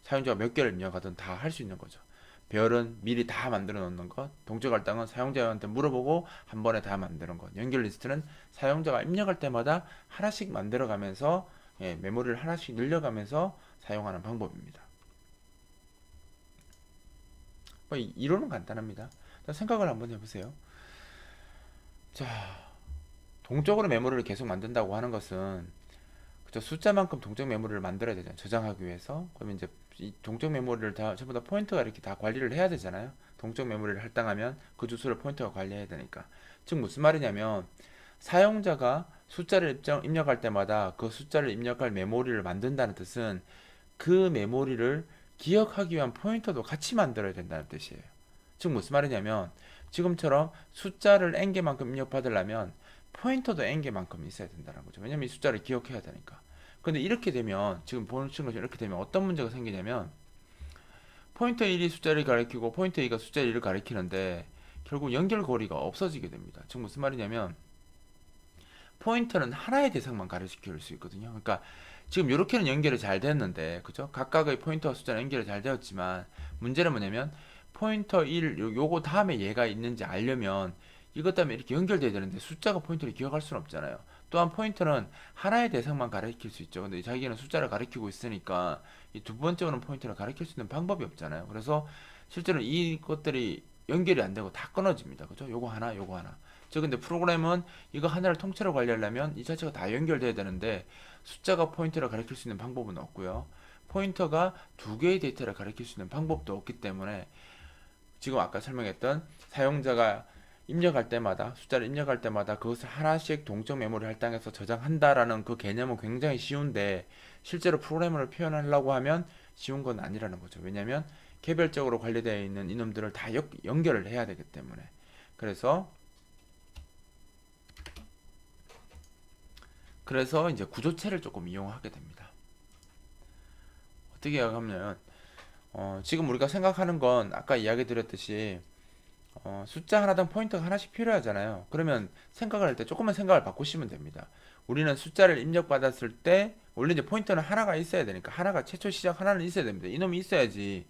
사용자가 몇 개를 입력하든 다 할 수 있는 거죠. 배열은 미리 다 만들어 놓는 것, 동적 할당은 사용자한테 물어보고 한 번에 다 만드는 것, 연결 리스트는 사용자가 입력할 때마다 하나씩 만들어 가면서 메모리를 하나씩 늘려가면서 사용하는 방법입니다. 뭐 이론은 간단합니다. 생각을 한번 해보세요. 자, 동적으로 메모리를 계속 만든다고 하는 것은 그죠? 숫자만큼 동적 메모리를 만들어야 되잖아요. 저장하기 위해서. 그러면 이제 이 동적 메모리를 다 전부 다 포인터가 이렇게 다 관리를 해야 되잖아요. 동적 메모리를 할당하면 그 주소를 포인터가 관리해야 되니까. 즉 무슨 말이냐면 사용자가 숫자를 입력할 때마다 그 숫자를 입력할 메모리를 만든다는 뜻은 그 메모리를 기억하기 위한 포인터도 같이 만들어야 된다는 뜻이에요. 즉 무슨 말이냐면 지금처럼 숫자를 n개만큼 입력받으려면 포인터도 n개만큼 있어야 된다는 거죠. 왜냐면 이 숫자를 기억해야 되니까. 근데 이렇게 되면 지금 보시는 것처럼 이렇게 되면 어떤 문제가 생기냐면 포인터 1이 숫자를 가리키고 포인터 2가 숫자 1을 가리키는데 결국 연결고리가 없어지게 됩니다. 즉 무슨 말이냐면 포인터는 하나의 대상만 가리킬 수 있거든요. 그러니까 지금 이렇게는 연결이 잘 됐는데 그죠? 각각의 포인터와 숫자는 연결이 잘 되었지만 문제는 뭐냐면 포인터 1 요거 다음에 얘가 있는지 알려면 이것 때문에 이렇게 연결돼야 되는데 숫자가 포인터를 기억할 수는 없잖아요. 또한 포인터는 하나의 대상만 가리킬 수 있죠. 근데 자기는 숫자를 가리키고 있으니까 이 두 번째 오는 포인터를 가리킬 수 있는 방법이 없잖아요. 그래서 실제로 이것들이 연결이 안 되고 다 끊어집니다. 그죠? 요거 하나, 요거 하나. 저 근데 프로그램은 이거 하나를 통째로 관리하려면 이 자체가 다 연결돼야 되는데 숫자가 포인터를 가리킬 수 있는 방법은 없고요. 포인터가 두 개의 데이터를 가리킬 수 있는 방법도 없기 때문에 지금 아까 설명했던 사용자가 입력할 때마다 숫자를 입력할 때마다 그것을 하나씩 동적 메모리 할당해서 저장한다라는 그 개념은 굉장히 쉬운데 실제로 프로그램을 표현하려고 하면 쉬운 건 아니라는 거죠. 왜냐하면 개별적으로 관리되어 있는 이놈들을 다 연결을 해야 되기 때문에. 그래서 이제 구조체를 조금 이용하게 됩니다. 어떻게 하냐면 지금 우리가 생각하는 건 아까 이야기 드렸듯이 숫자 하나당 포인터가 하나씩 필요하잖아요. 그러면 생각을 할 때 조금만 생각을 바꾸시면 됩니다. 우리는 숫자를 입력받았을 때 원래 이제 포인터는 하나가 있어야 되니까 하나가 최초 시작 하나는 있어야 됩니다. 이놈이 있어야지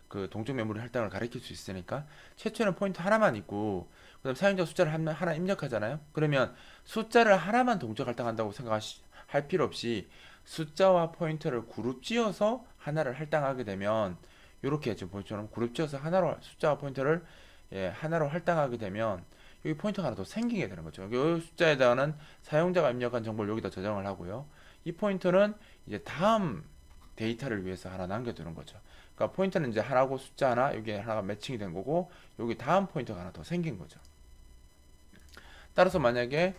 그 동적 메모리 할당을 가리킬 수 있으니까 최초에는 포인터 하나만 있고 그다음 사용자 숫자를 하나 입력하잖아요. 그러면 숫자를 하나만 동적 할당한다고 생각할 필요 없이 숫자와 포인터를 그룹 지어서 하나를 할당하게 되면 이렇게 지금 보처럼 그룹 지어서 하나로 숫자와 포인터를 하나로 할당하게 되면 여기 포인터가 하나 더 생기게 되는 거죠. 이 숫자에다가는 사용자가 입력한 정보를 여기다 저장을 하고요. 이 포인터는 이제 다음 데이터를 위해서 하나 남겨두는 거죠. 그러니까 포인터는 이제 하나고 숫자 하나 여기 하나가 매칭이 된 거고 여기 다음 포인터가 하나 더 생긴 거죠. 따라서 만약에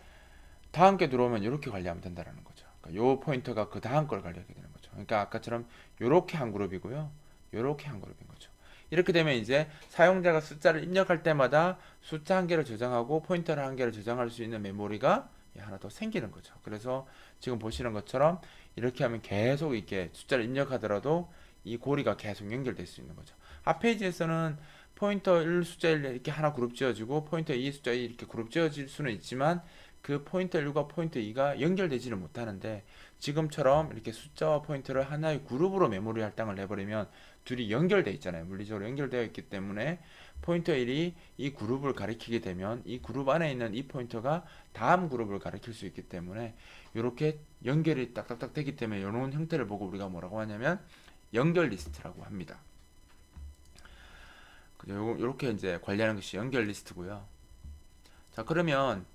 다음 게 들어오면 이렇게 관리하면 된다는 거죠. 그러니까 요 포인터가 그 다음 걸 관리하게 되는 거죠. 그러니까 아까처럼 이렇게 한 그룹이고요. 이렇게 한 그룹인 거죠. 이렇게 되면 이제 사용자가 숫자를 입력할 때마다 숫자 한 개를 저장하고 포인터를 한 개를 저장할 수 있는 메모리가 하나 더 생기는 거죠. 그래서 지금 보시는 것처럼 이렇게 하면 계속 이렇게 숫자를 입력하더라도 이 고리가 계속 연결될 수 있는 거죠. 앞 페이지에서는 포인터 1 숫자 1 이렇게 하나 그룹 지어지고 포인터 2 숫자 2 이렇게 그룹 지어질 수는 있지만 그 포인터 1과 포인터 2가 연결되지는 못하는데 지금처럼 이렇게 숫자와 포인트를 하나의 그룹으로 메모리 할당을 내버리면 둘이 연결돼 있잖아요. 물리적으로 연결되어 있기 때문에 포인터 1이 이 그룹을 가리키게 되면 이 그룹 안에 있는 이 포인터가 다음 그룹을 가리킬 수 있기 때문에 이렇게 연결이 딱딱딱 되기 때문에 이런 형태를 보고 우리가 뭐라고 하냐면 연결 리스트라고 합니다. 이렇게 이제 관리하는 것이 연결 리스트고요. 자, 그러면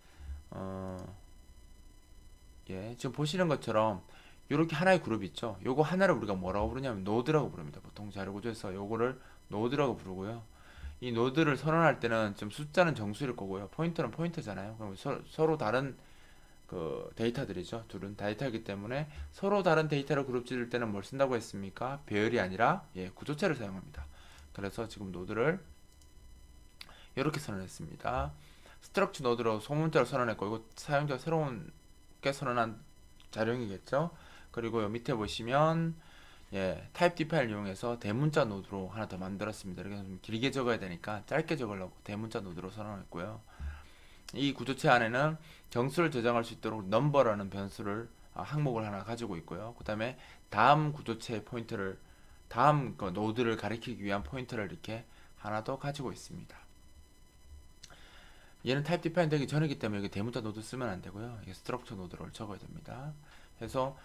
지금 보시는 것처럼 이렇게 하나의 그룹 있죠. 요거 하나를 우리가 뭐라고 부르냐면 노드라고 부릅니다. 보통 자료 구조에서 요거를 노드라고 부르고요. 이 노드를 선언할 때는 좀 숫자는 정수일 거고요. 포인터는 포인터잖아요. 그럼 서로 다른 그 데이터들이죠. 둘은 데이터이기 때문에 서로 다른 데이터를 그룹 지을 때는 뭘 쓴다고 했습니까? 배열이 아니라 구조체를 사용합니다. 그래서 지금 노드를 이렇게 선언했습니다. 스트럭처 노드로 소문자로 선언했고 이거 사용자 새로운 게 선언한 자료이겠죠. 그리고 요 밑에 보시면 타입 디파일을 이용해서 대문자 노드로 하나 더 만들었습니다. 이렇게 좀 길게 적어야 되니까 짧게 적으려고 대문자 노드로 선언했고요. 이 구조체 안에는 정수를 저장할 수 있도록 넘버라는 변수를 항목을 하나 가지고 있고요. 그 다음에 다음 구조체의 포인트를 다음 그 노드를 가리키기 위한 포인트를 이렇게 하나 더 가지고 있습니다. 얘는 타입 디파인 되기 전이기 때문에 여기 대문자 노드 쓰면 안 되고요. 스트럭처 노드를 적어야 됩니다. 그래서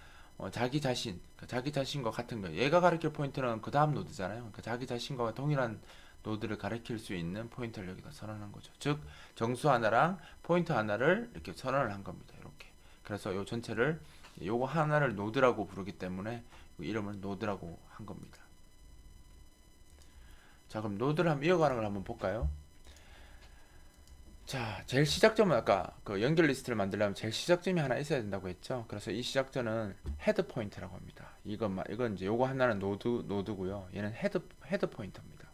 자기 자신과 같은 거예요. 얘가 가리킬 포인트는 그 다음 노드잖아요. 그러니까 자기 자신과 동일한 노드를 가리킬 수 있는 포인트를 여기다 선언한 거죠. 즉 정수 하나랑 포인트 하나를 이렇게 선언을 한 겁니다. 이렇게. 그래서 요 전체를 요거 하나를 노드라고 부르기 때문에 이름을 노드라고 한 겁니다. 자, 그럼 노드를 한번 이어가는 걸 한번 볼까요? 자, 제일 시작점은 아까 그 연결 리스트를 만들려면 제일 시작점이 하나 있어야 된다고 했죠. 그래서 이 시작점은 헤드 포인트라고 합니다. 이건 이제 요거 하나는 노드고요. 얘는 헤드 포인터입니다.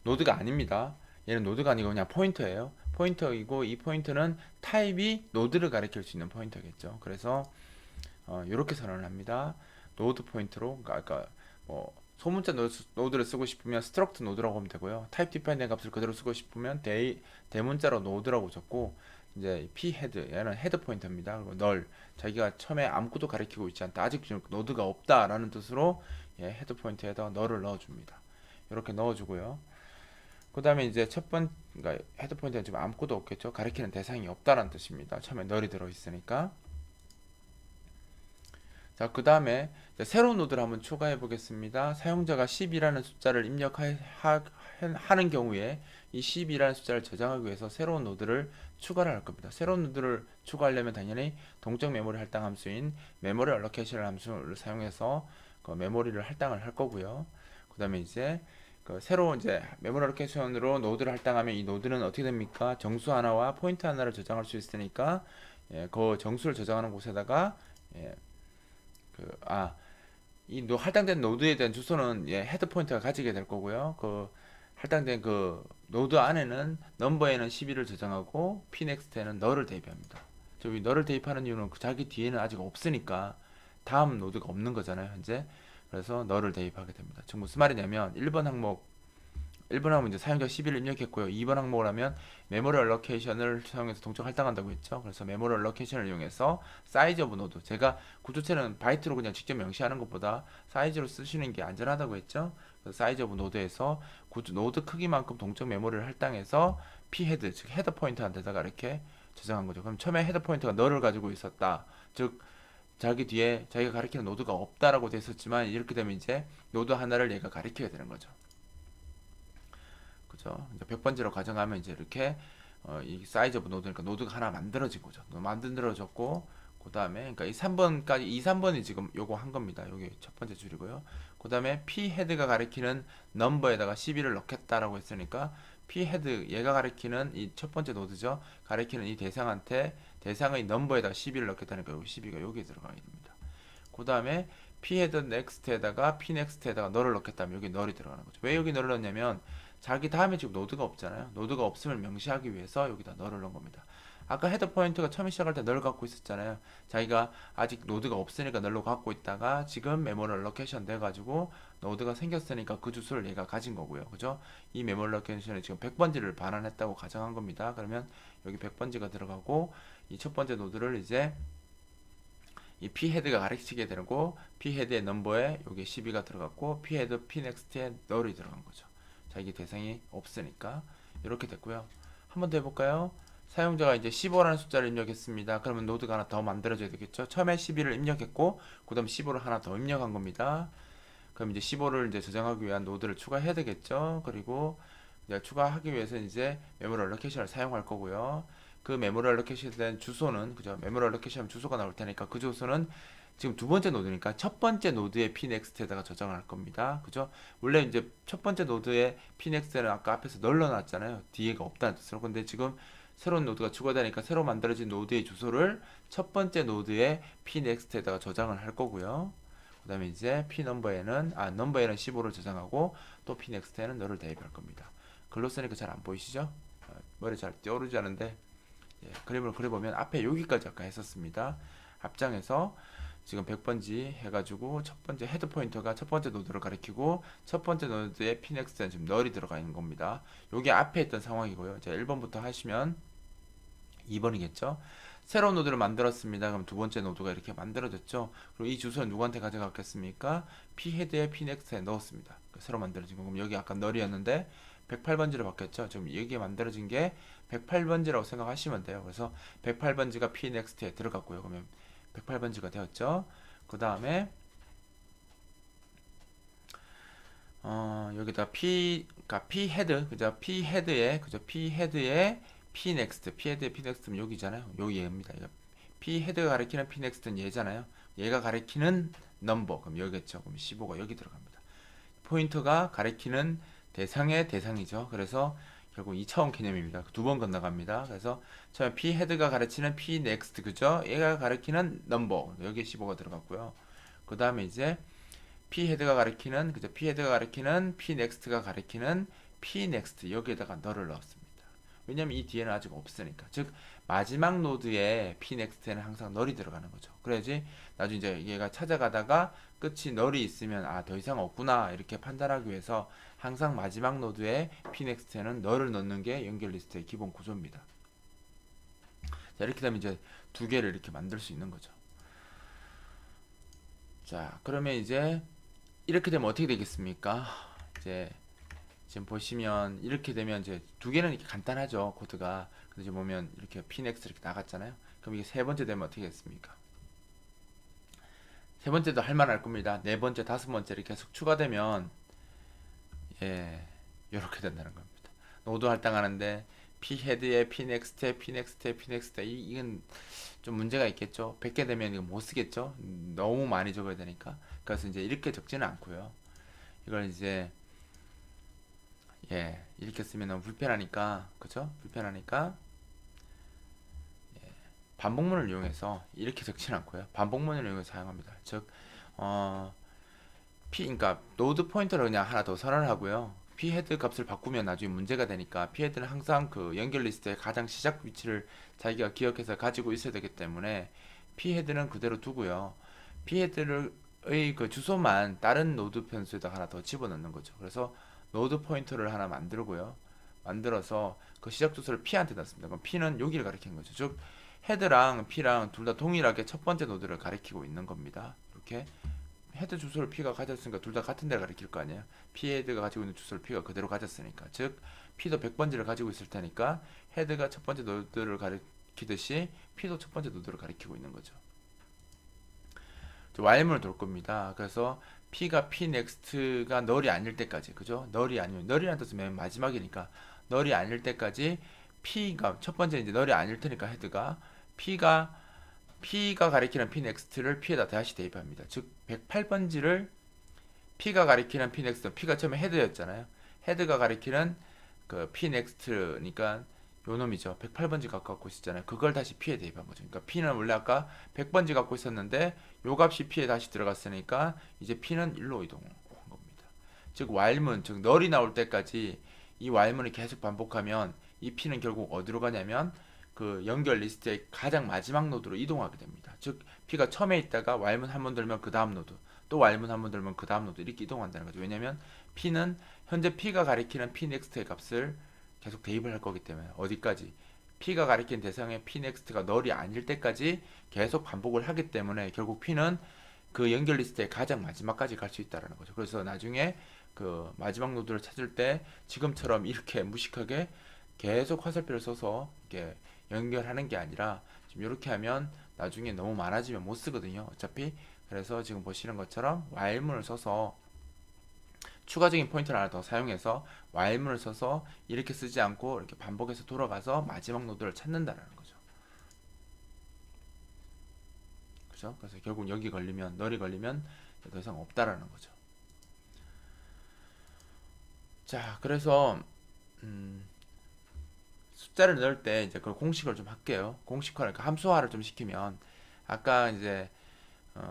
노드가 아닙니다. 얘는 노드가 아니고 그냥 포인터예요. 포인터이고 이 포인터는 타입이 노드를 가리킬 수 있는 포인터겠죠. 그래서 이렇게 선언을 합니다. 노드 포인트로 그러니까 뭐 소문자 노드를 쓰고 싶으면 스트럭트 노드라고 하면 되고요. 타입 디파인된 값을 그대로 쓰고 싶으면 대문자로 노드라고 적고 이제 p 헤드 얘는 헤드 포인터입니다. 그리고 널 자기가 처음에 아무것도 가리키고 있지 않다. 아직 노드가 없다라는 뜻으로 헤드 포인트에다 널을 넣어줍니다. 이렇게 넣어주고요. 그 다음에 이제 그러니까 헤드 포인트는 지금 아무것도 없겠죠. 가리키는 대상이 없다라는 뜻입니다. 처음에 널이 들어있으니까. 자, 그 다음에 새로운 노드를 한번 추가해 보겠습니다. 사용자가 10이라는 숫자를 입력하는 경우에 이 10이라는 숫자를 저장하기 위해서 새로운 노드를 추가를 할 겁니다. 새로운 노드를 추가하려면 당연히 동적 메모리 할당 함수인 메모리 알로케이션 함수를 사용해서 그 메모리를 할당을 할 거고요. 그 다음에 이제 그 새로 이제 메모리 알로케이션으로 노드를 할당하면 이 노드는 어떻게 됩니까? 정수 하나와 포인트 하나를 저장할 수 있으니까 그 정수를 저장하는 곳에다가 예, 이 할당된 노드에 대한 주소는 헤드 포인터가 가지게 될 거고요. 그 할당된 그 노드 안에는 넘버에는 12를 저장하고 pnext에는 널을 대입합니다. 저기 널을 대입하는 이유는 자기 뒤에는 아직 없으니까 다음 노드가 없는 거잖아요, 현재. 그래서 널을 대입하게 됩니다. 지금 무슨 말이냐면 1번 항목 1번 항목 이제 사용자 11을 입력했고요. 2번 항목을 하면 메모리 알로케이션을 사용해서 동적 할당한다고 했죠. 그래서 메모리 알로케이션을 이용해서 사이즈 오브 노드 제가 구조체는 바이트로 그냥 직접 명시하는 것보다 사이즈로 쓰시는 게 안전하다고 했죠. 그래서 사이즈 오브 노드에서 노드 크기만큼 동적 메모리를 할당해서 p 헤드 즉 헤더 포인트한테다가 이렇게 저장한 거죠. 그럼 처음에 헤더 포인트가 너를 가지고 있었다. 즉 자기 뒤에 자기가 가리키는 노드가 없다라고 돼 있었지만 이렇게 되면 이제 노드 하나를 얘가 가리켜야 되는 거죠. 그죠? 이제 100번째로 가정하면 이제 이렇게 이 사이즈 오브 노드니까 노드가 하나 만들어진 거죠. 만들어졌고 그 다음에 그러니까 이 3번까지 2, 3번이 지금 요거 한 겁니다. 요게 첫 번째 줄이고요. 그 다음에 p 헤드가 가리키는 넘버에다가 12를 넣겠다라고 했으니까 p 헤드 얘가 가리키는 이 첫 번째 노드죠. 가리키는 이 대상의 넘버에다가 12를 넣겠다니까 여기 12가 여기에 들어가게 됩니다. 그 다음에 p 헤드 넥스트에다가 p 넥스트에다가 널을 넣겠다면 여기 널이 들어가는 거죠. 왜 여기 널을 넣냐면 자기 다음에 지금 노드가 없잖아요. 노드가 없음을 명시하기 위해서 여기다 널을 넣은 겁니다. 아까 헤더 포인트가 처음에 시작할 때 널 갖고 있었잖아요. 자기가 아직 노드가 없으니까 널로 갖고 있다가 지금 메모리 알로케이션 돼가지고 노드가 생겼으니까 그 주소를 얘가 가진 거고요. 그죠? 이 메모리 알로케이션에 지금 100번지를 반환했다고 가정한 겁니다. 그러면 여기 100번지가 들어가고 이 첫 번째 노드를 이제 이 p 헤드가 가리키게 되고 p 헤드의 넘버에 여기 12가 들어갔고 p 헤드 p 넥스트에 널이 들어간 거죠. 자, 이게 대상이 없으니까 이렇게 됐고요. 한 번 더 해볼까요? 사용자가 이제 15라는 숫자를 입력했습니다. 그러면 노드가 하나 더 만들어져야 되겠죠. 처음에 12를 입력했고 그 다음 15를 하나 더 입력한 겁니다. 그럼 이제 15를 이제 저장하기 위한 노드를 추가해야 되겠죠. 그리고 이제 추가하기 위해서 이제 메모리 알로케이션을 사용할 거고요. 그 메모리 알로케이션에 대한 주소는 그죠? 메모리 알로케이션 주소가 나올 테니까 그 주소는 지금 두 번째 노드니까 첫 번째 노드의 pnext에다가 저장할 겁니다. 그죠? 원래 이제 첫 번째 노드의 pnext는 아까 앞에서 널러놨잖아요. 뒤에가 없다는 뜻으로. 근데 지금 새로운 노드가 추가되니까 새로 만들어진 노드의 주소를 첫 번째 노드의 pnext에다가 저장을 할 거고요. 그 다음에 이제 pnumber에는 넘버에는 15를 저장하고 또 pnext에는 너를 대입할 겁니다. 글로 쓰니까 잘 안 보이시죠? 머리 잘 떠오르지 않은데 예, 그림을 그려보면 앞에 여기까지 아까 했었습니다. 앞장에서 지금 100번지 해가지고 첫 번째 헤드 포인터가 첫 번째 노드를 가리키고 첫 번째 노드에 pnext는 지금 널이 들어가 있는 겁니다. 여기 앞에 있던 상황이고요. 자, 1번부터 하시면 2번이겠죠. 새로운 노드를 만들었습니다. 그럼 두 번째 노드가 이렇게 만들어졌죠. 그리고 이 주소는 누구한테 가져갔겠습니까? phead에 pnext에 넣었습니다. 새로 만들어진 거. 그럼 여기 아까 널이었는데 108번지로 바뀌었죠. 지금 여기에 만들어진 게 108번지라고 생각하시면 돼요. 그래서 108번지가 pnext에 들어갔고요. 그러면 108번지가 되었죠. 그 다음에 여기다 그러니까 phead 그죠? phead에 그죠? phead에 pnext phead에 pnext면 여기잖아요. 여기 얘입니다. phead가 가리키는 pnext는 얘잖아요. 얘가 가리키는 넘버 그럼 여기겠죠. 그럼 15가 여기 들어갑니다. 포인터가 가리키는 대상의 대상이죠. 그래서 결국 2차원 개념입니다. 두 번 건너갑니다. 그래서 처음에 phead가 가리키는 pnext 그죠? 얘가 가리키는 넘버 여기에 15가 들어갔고요. 그 다음에 이제 phead가 가리키는 그죠? phead가 가리키는 pnext가 가리키는 pnext 여기에다가 너를 넣었습니다. 왜냐면 이 뒤에는 아직 없으니까. 즉 마지막 노드에 pnext에는 항상 널이 들어가는 거죠. 그래야지 나중에 이제 얘가 찾아가다가 끝이 널이 있으면 더 이상 없구나 이렇게 판단하기 위해서 항상 마지막 노드에 pnext에는 널을 넣는 게 연결 리스트의 기본 구조입니다. 자, 이렇게 되면 이제 두 개를 이렇게 만들 수 있는 거죠. 자, 그러면 이제 이렇게 되면 어떻게 되겠습니까? 이제 지금 보시면 이렇게 되면 이제 두 개는 이렇게 간단하죠, 코드가. 근데 지금 보면 이렇게 pnext 이렇게 나갔잖아요. 그럼 이게 세 번째 되면 어떻게 됐습니까? 세 번째도 할만할 겁니다. 네 번째, 다섯 번째 이렇게 계속 추가되면 이렇게 된다는 겁니다. 노드 할당하는데 phead에 pnext에 pnext에 pnext에 이건 좀 문제가 있겠죠. 100개 되면 이거 못 쓰겠죠. 너무 많이 적어야 되니까. 그래서 이제 이렇게 적지는 않고요. 이걸 이제 이렇게 쓰면 너무 불편하니까, 그죠? 불편하니까, 반복문을 이용해서 이렇게 적지는 않고요. 반복문을 이용해서 사용합니다. 즉, 그러니까, 노드 포인터를 그냥 하나 더 선언하고요. phead 값을 바꾸면 나중에 문제가 되니까, phead는 항상 그 연결 리스트의 가장 시작 위치를 자기가 기억해서 가지고 있어야 되기 때문에, phead는 그대로 두고요. phead의 그 주소만 다른 노드 변수에다 하나 더 집어넣는 거죠. 그래서, 노드 포인터를 하나 만들고요. 만들어서 그 시작 주소를 p한테 넣습니다. 그럼 p는 여기를 가리키는 거죠. 즉 헤드랑 p랑 둘 다 동일하게 첫 번째 노드를 가리키고 있는 겁니다. 이렇게 헤드 주소를 p가 가졌으니까 둘 다 같은 데를 가리킬 거 아니에요. p 헤드가 가지고 있는 주소를 p가 그대로 가졌으니까. 즉 p도 100번지를 가지고 있을 테니까 헤드가 첫 번째 노드를 가리키듯이 p도 첫 번째 노드를 가리키고 있는 거죠. while문을 돌 겁니다. 그래서 p가 pnext가 널이 아닐 때까지, 그죠? 널이 아니면 널이라는 뜻은 맨 마지막이니까 널이 아닐 때까지 p가 첫 번째 이제 널이 아닐 테니까 헤드가 p가 가리키는 pnext를 p에다 다시 대입합니다. 즉 108번지를 p가 가리키는 pnext, p가 처음에 헤드였잖아요. 헤드가 가리키는 그 pnext니까 요 놈이죠. 108번지 갖고 있었잖아요. 그걸 다시 p에 대입한 거죠. 그러니까 p는 원래 아까 100번지 갖고 있었는데 요 값이 p에 다시 들어갔으니까 이제 p는 1로 이동한 겁니다. 즉 while문, 즉 널이 나올 때까지 이 while문을 계속 반복하면 이 p는 결국 어디로 가냐면 그 연결 리스트의 가장 마지막 노드로 이동하게 됩니다. 즉 p가 처음에 있다가 while문 한 번 들면 그 다음 노드, 또 while문 한 번 들면 그 다음 노드 이렇게 이동한다는 거죠. 왜냐면 p는 현재 p가 가리키는 pnext의 값을 계속 대입을 할 거기 때문에 어디까지? P가 가리킨 대상의 Pnext가 널이 아닐 때까지 계속 반복을 하기 때문에 결국 P는 그 연결 리스트의 가장 마지막까지 갈 수 있다는 거죠. 그래서 나중에 그 마지막 노드를 찾을 때 지금처럼 이렇게 무식하게 계속 화살표를 써서 이렇게 연결하는 게 아니라 지금 이렇게 하면 나중에 너무 많아지면 못 쓰거든요. 어차피. 그래서 지금 보시는 것처럼 while문을 써서 추가적인 포인트를 하나 더 사용해서 while문을 써서 이렇게 쓰지 않고 이렇게 반복해서 돌아가서 마지막 노드를 찾는다는 거죠. 그죠? 그래서 결국 여기 걸리면 널이 걸리면 더 이상 없다라는 거죠. 자, 그래서 숫자를 넣을 때 이제 그 공식을 좀 할게요. 공식화를 그러니까 함수화를 좀 시키면 아까 이제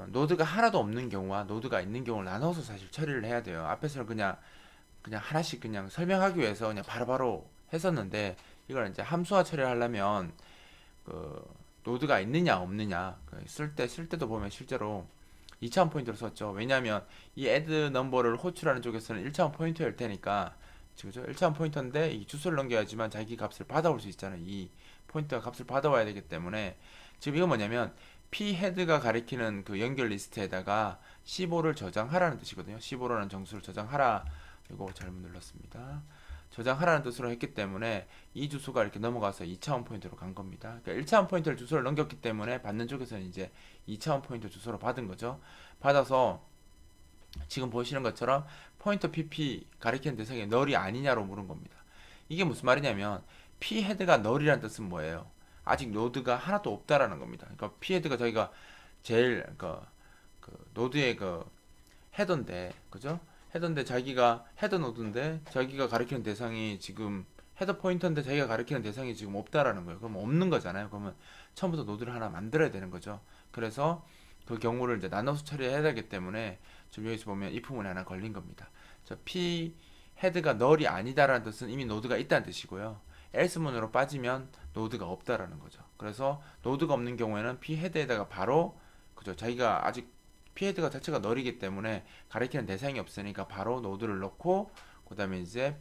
노드가 하나도 없는 경우와 노드가 있는 경우를 나눠서 사실 처리를 해야 돼요. 앞에서는 그냥 하나씩 그냥 설명하기 위해서 그냥 바로바로 했었는데 이걸 이제 함수화 처리를 하려면 그 노드가 있느냐 없느냐 쓸 때도 보면 실제로 2차원 포인트로 썼죠. 왜냐하면 이 add number를 호출하는 쪽에서는 1차원 포인터일 테니까 그죠? 1차원 포인터인데 이 주소를 넘겨야지만 자기 값을 받아올 수 있잖아요. 이 포인터가 값을 받아와야 되기 때문에 지금 이건 뭐냐면 p 헤드가 가리키는 그 연결 리스트에다가 15를 저장하라는 뜻이거든요. 15라는 정수를 저장하라. 이거 잘못 눌렀습니다. 저장하라는 뜻으로 했기 때문에 이 주소가 이렇게 넘어가서 2차원 포인트로 간 겁니다. 그러니까 1차원 포인트를 주소를 넘겼기 때문에 받는 쪽에서는 이제 2차원 포인트 주소로 받은 거죠. 받아서 지금 보시는 것처럼 포인터 pp 가리키는 대상이 널이 아니냐로 물은 겁니다. 이게 무슨 말이냐면 p 헤드가 널이라는 뜻은 뭐예요? 아직 노드가 하나도 없다라는 겁니다. 그러니까 p 헤드가 저희가 제일 그 노드의 그 헤더인데 그죠? 헤더인데 자기가 헤더 노드인데 자기가 가리키는 대상이 지금 헤더 포인터인데 자기가 가리키는 대상이 지금 없다라는 거예요. 그럼 없는 거잖아요. 그러면 처음부터 노드를 하나 만들어야 되는 거죠. 그래서 그 경우를 이제 나눠서 처리해야 되기 때문에 지금 여기서 보면 if 문에 하나 걸린 겁니다. 저 p 헤드가 널이 아니다라는 뜻은 이미 노드가 있다는 뜻이고요. else 문으로 빠지면 노드가 없다라는 거죠. 그래서 노드가 없는 경우에는 p 헤드에다가 바로 그죠? 자기가 아직 p 헤드가 자체가 널이기 때문에 가리키는 대상이 없으니까 바로 노드를 넣고 그 다음에 이제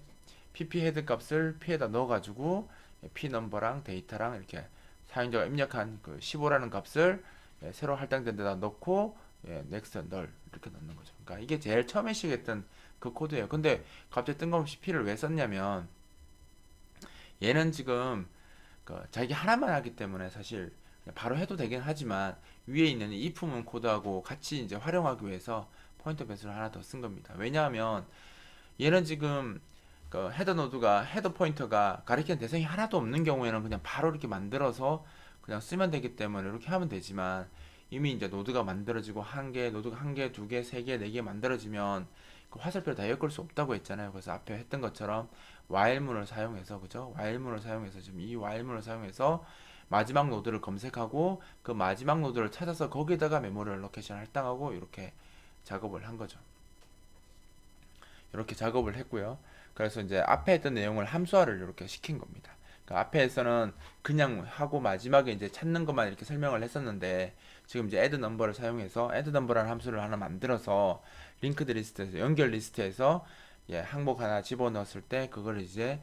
pp 헤드 값을 p에다 넣어가지고 p 넘버랑 데이터랑 이렇게 사용자가 입력한 그 15라는 값을 새로 할당된 데다 넣고 next null 이렇게 넣는 거죠. 그러니까 이게 제일 처음에 시작했던 그 코드예요. 근데 갑자기 뜬금없이 p를 왜 썼냐면 얘는 지금 그 자기 하나만 하기 때문에 사실 바로 해도 되긴 하지만 위에 있는 if 문 코드하고 같이 이제 활용하기 위해서 포인터 배수를 하나 더 쓴 겁니다. 왜냐하면 얘는 지금 그 헤더 노드가 헤더 포인터가 가리키는 대상이 하나도 없는 경우에는 그냥 바로 이렇게 만들어서 그냥 쓰면 되기 때문에 이렇게 하면 되지만 이미 이제 노드가 만들어지고 한 개, 노드가 한 개, 두 개, 세 개, 네 개 만들어지면 그 화살표를 다 엮을 수 없다고 했잖아요. 그래서 앞에 했던 것처럼 while문을 사용해서 그죠? while문을 사용해서 지금 이 while문을 사용해서 마지막 노드를 검색하고 그 마지막 노드를 찾아서 거기에다가 메모리 로케이션 할당하고 이렇게 작업을 한 거죠. 이렇게 작업을 했고요. 그래서 이제 앞에 했던 내용을 함수화를 이렇게 시킨 겁니다. 그러니까 앞에서는 그냥 하고 마지막에 이제 찾는 것만 이렇게 설명을 했었는데 지금 이제 add number를 사용해서 add number라는 함수를 하나 만들어서 linked 리스트에서 연결 리스트에서 항목 하나 집어넣었을 때 그걸 이제